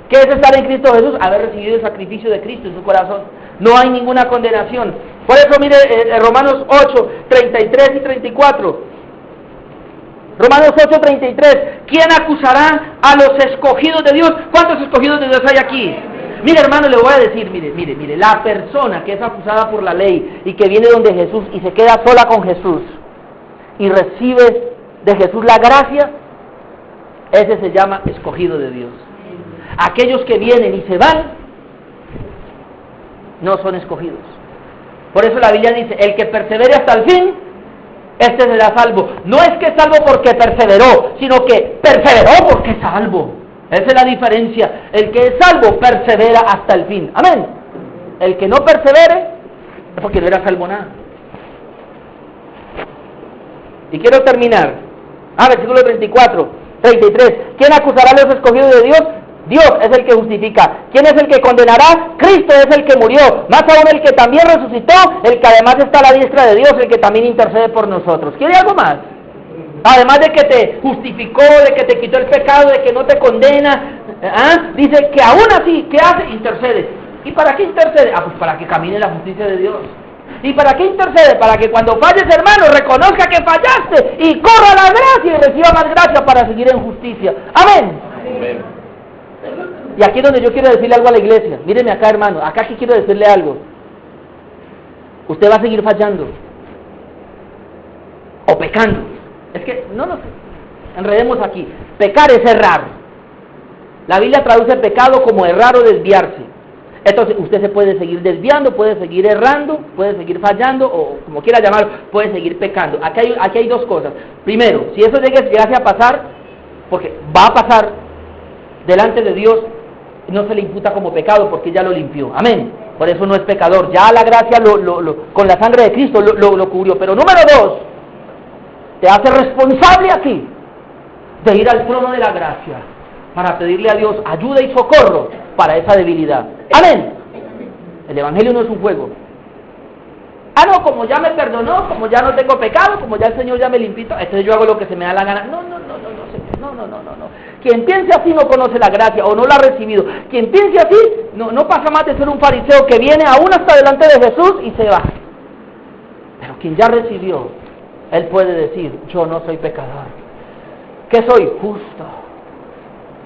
¿Qué es estar en Cristo Jesús? Haber recibido el sacrificio de Cristo en su corazón. No hay ninguna condenación. Por eso mire Romanos 8, 33 y 34. Romanos 8, 33. ¿Quién acusará a los escogidos de Dios? ¿Cuántos escogidos de Dios hay aquí? Mire, hermano, le voy a decir, mire, la persona que es acusada por la ley y que viene donde Jesús y se queda sola con Jesús y recibe de Jesús la gracia, ese se llama escogido de Dios. Aquellos que vienen y se van no son escogidos. Por eso la Biblia dice: el que persevere hasta el fin, este será salvo. No es que es salvo porque perseveró, sino que perseveró porque es salvo. Esa es la diferencia. El que es salvo persevera hasta el fin. Amén. El que no persevere es porque no era salvo nada. Y quiero terminar. Versículo 34, 33. ¿Quién acusará a los escogidos de Dios? Dios es el que justifica. ¿Quién es el que condenará? Cristo es el que murió, más aún el que también resucitó, el que además está a la diestra de Dios, el que también intercede por nosotros. ¿Quiere algo más? Además de que te justificó, de que te quitó el pecado, de que no te condena, dice que aún así, ¿qué hace? Intercede. ¿Y para qué intercede? Pues para que camine la justicia de Dios. ¿Y para qué intercede? Para que cuando falles, hermano, reconozca que fallaste y corra la gracia y reciba más gracia para seguir en justicia. Amén. Amén. Y aquí es donde yo quiero decirle algo a la iglesia. Míreme acá, hermano, acá aquí quiero decirle algo. Usted va a seguir fallando o pecando. Es que no nos enredemos aquí. Pecar es errar. La Biblia traduce pecado como errar o desviarse. Entonces usted se puede seguir desviando, puede seguir errando, puede seguir fallando, o como quiera llamarlo, puede seguir pecando. Aquí hay dos cosas. Primero, si eso llegase a pasar, porque va a pasar delante de Dios, no se le imputa como pecado porque ya lo limpió. Amén. Por eso no es pecador. Ya la gracia con la sangre de Cristo lo cubrió. Pero número dos, te hace responsable a ti de ir al trono de la gracia para pedirle a Dios ayuda y socorro para esa debilidad. Amén. El evangelio no es un juego. No, como ya me perdonó, como ya no tengo pecado, como ya el Señor ya me limpió, entonces yo hago lo que se me da la gana. No, Quien piense así no conoce la gracia o no la ha recibido. Quien piense así no pasa más de ser un fariseo que viene aún hasta delante de Jesús y se va. Pero quien ya recibió, él puede decir, yo no soy pecador. ¿Qué soy? Justo.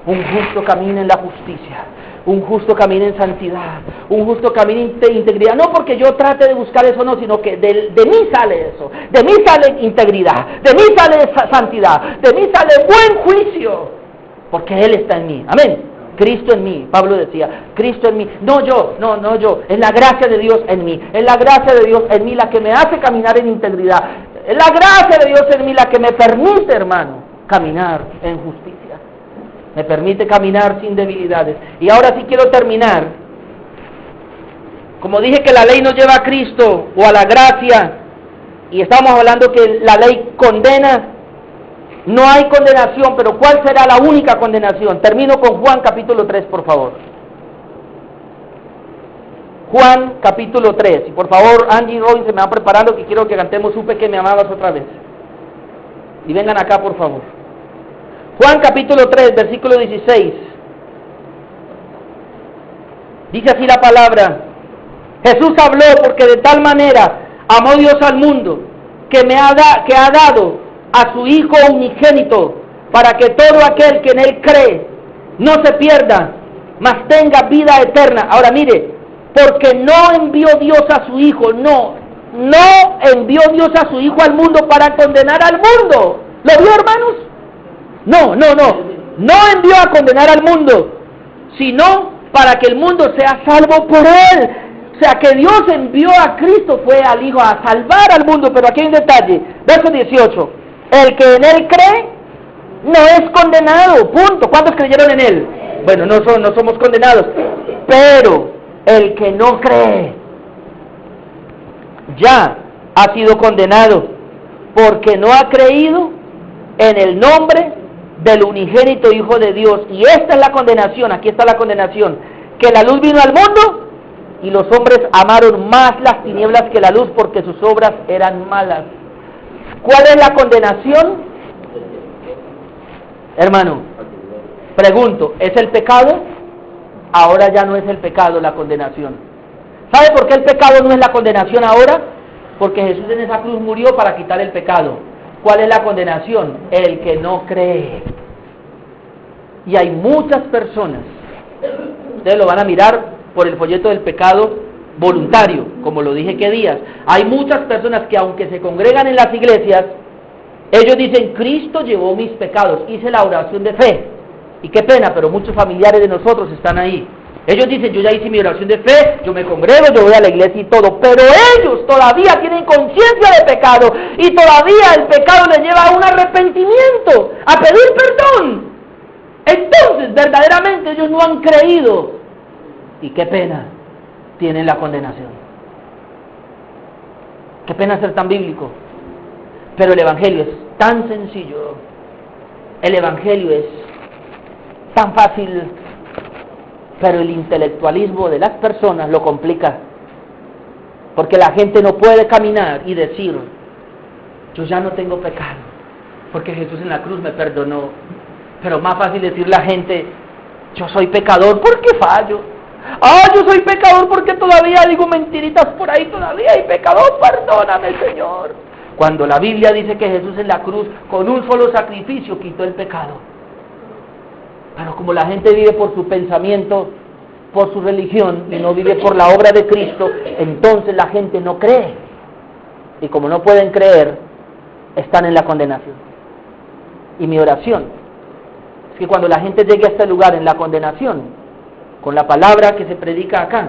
Un justo camina en la justicia. Un justo camina en santidad. Un justo camina en integridad. No porque yo trate de buscar eso, no, sino que de mí sale eso. De mí sale integridad. De mí sale santidad. De mí sale buen juicio. Porque Él está en mí. Amén. Cristo en mí. Pablo decía, Cristo en mí. No yo. Es la gracia de Dios en mí. Es la gracia de Dios en mí la que me hace caminar en integridad. Es la gracia de Dios en mí la que me permite, hermano, caminar en justicia. Me permite caminar sin debilidades. Y ahora sí quiero terminar. Como dije que la ley nos lleva a Cristo o a la gracia, y estamos hablando que la ley condena, no hay condenación, pero ¿cuál será la única condenación? Termino con Juan capítulo 3, por favor. Juan capítulo 3. Y por favor, Angie y Robin se me van preparando, que quiero que cantemos Supe que me amabas otra vez. Y vengan acá, por favor. Juan capítulo 3, versículo 16. Dice así la palabra. Jesús habló porque de tal manera amó Dios al mundo que ha dado a su Hijo unigénito para que todo aquel que en Él cree no se pierda, mas tenga vida eterna. Ahora mire, porque no envió Dios a su Hijo, no envió Dios a su Hijo al mundo para condenar al mundo. ¿Lo vio, hermanos? No envió a condenar al mundo, sino para que el mundo sea salvo por Él. O sea, que Dios envió a Cristo, fue al Hijo a salvar al mundo. Pero aquí hay un detalle, verso 18. El que en Él cree, no es condenado, punto. ¿Cuántos creyeron en Él? Bueno, no somos condenados. Pero el que no cree, ya ha sido condenado, porque no ha creído en el nombre del unigénito Hijo de Dios. Y esta es la condenación, aquí está la condenación, que la luz vino al mundo y los hombres amaron más las tinieblas que la luz porque sus obras eran malas. ¿Cuál es la condenación? Hermano, pregunto, ¿es el pecado? Ahora ya no es el pecado la condenación. ¿Sabe por qué el pecado no es la condenación ahora? Porque Jesús en esa cruz murió para quitar el pecado. ¿Cuál es la condenación? El que no cree. Y hay muchas personas, ustedes lo van a mirar por el folleto del pecado voluntario, como lo dije que días. Hay muchas personas que aunque se congregan en las iglesias, ellos dicen, Cristo llevó mis pecados, hice la oración de fe. Y qué pena, pero muchos familiares de nosotros están ahí. Ellos dicen, yo ya hice mi oración de fe, yo me congrego, yo voy a la iglesia y todo, pero ellos todavía tienen conciencia de pecado y todavía el pecado les lleva a un arrepentimiento, a pedir perdón. Entonces, verdaderamente ellos no han creído y qué pena, tienen la condenación. Qué pena ser tan bíblico, pero el Evangelio es tan sencillo, el Evangelio es tan fácil, pero el intelectualismo de las personas lo complica, porque la gente no puede caminar y decir, yo ya no tengo pecado, porque Jesús en la cruz me perdonó. Pero más fácil decir la gente, yo soy pecador porque fallo. Yo soy pecador porque todavía digo mentiritas por ahí, todavía hay pecador, perdóname, Señor. Cuando la Biblia dice que Jesús en la cruz, con un solo sacrificio, quitó el pecado. Pero como la gente vive por su pensamiento, por su religión, y no vive por la obra de Cristo, entonces la gente no cree. Y como no pueden creer, están en la condenación. Y mi oración es que cuando la gente llegue a este lugar en la condenación, con la palabra que se predica acá,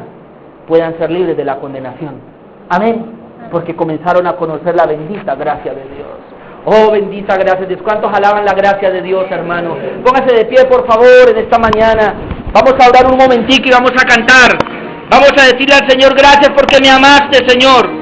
puedan ser libres de la condenación. Amén. Porque comenzaron a conocer la bendita gracia de Dios. Oh, bendita gracia de Dios. ¿Cuántos alaban la gracia de Dios, hermano? Póngase de pie, por favor, en esta mañana. Vamos a orar un momentico y vamos a cantar. Vamos a decirle al Señor, gracias porque me amaste, Señor.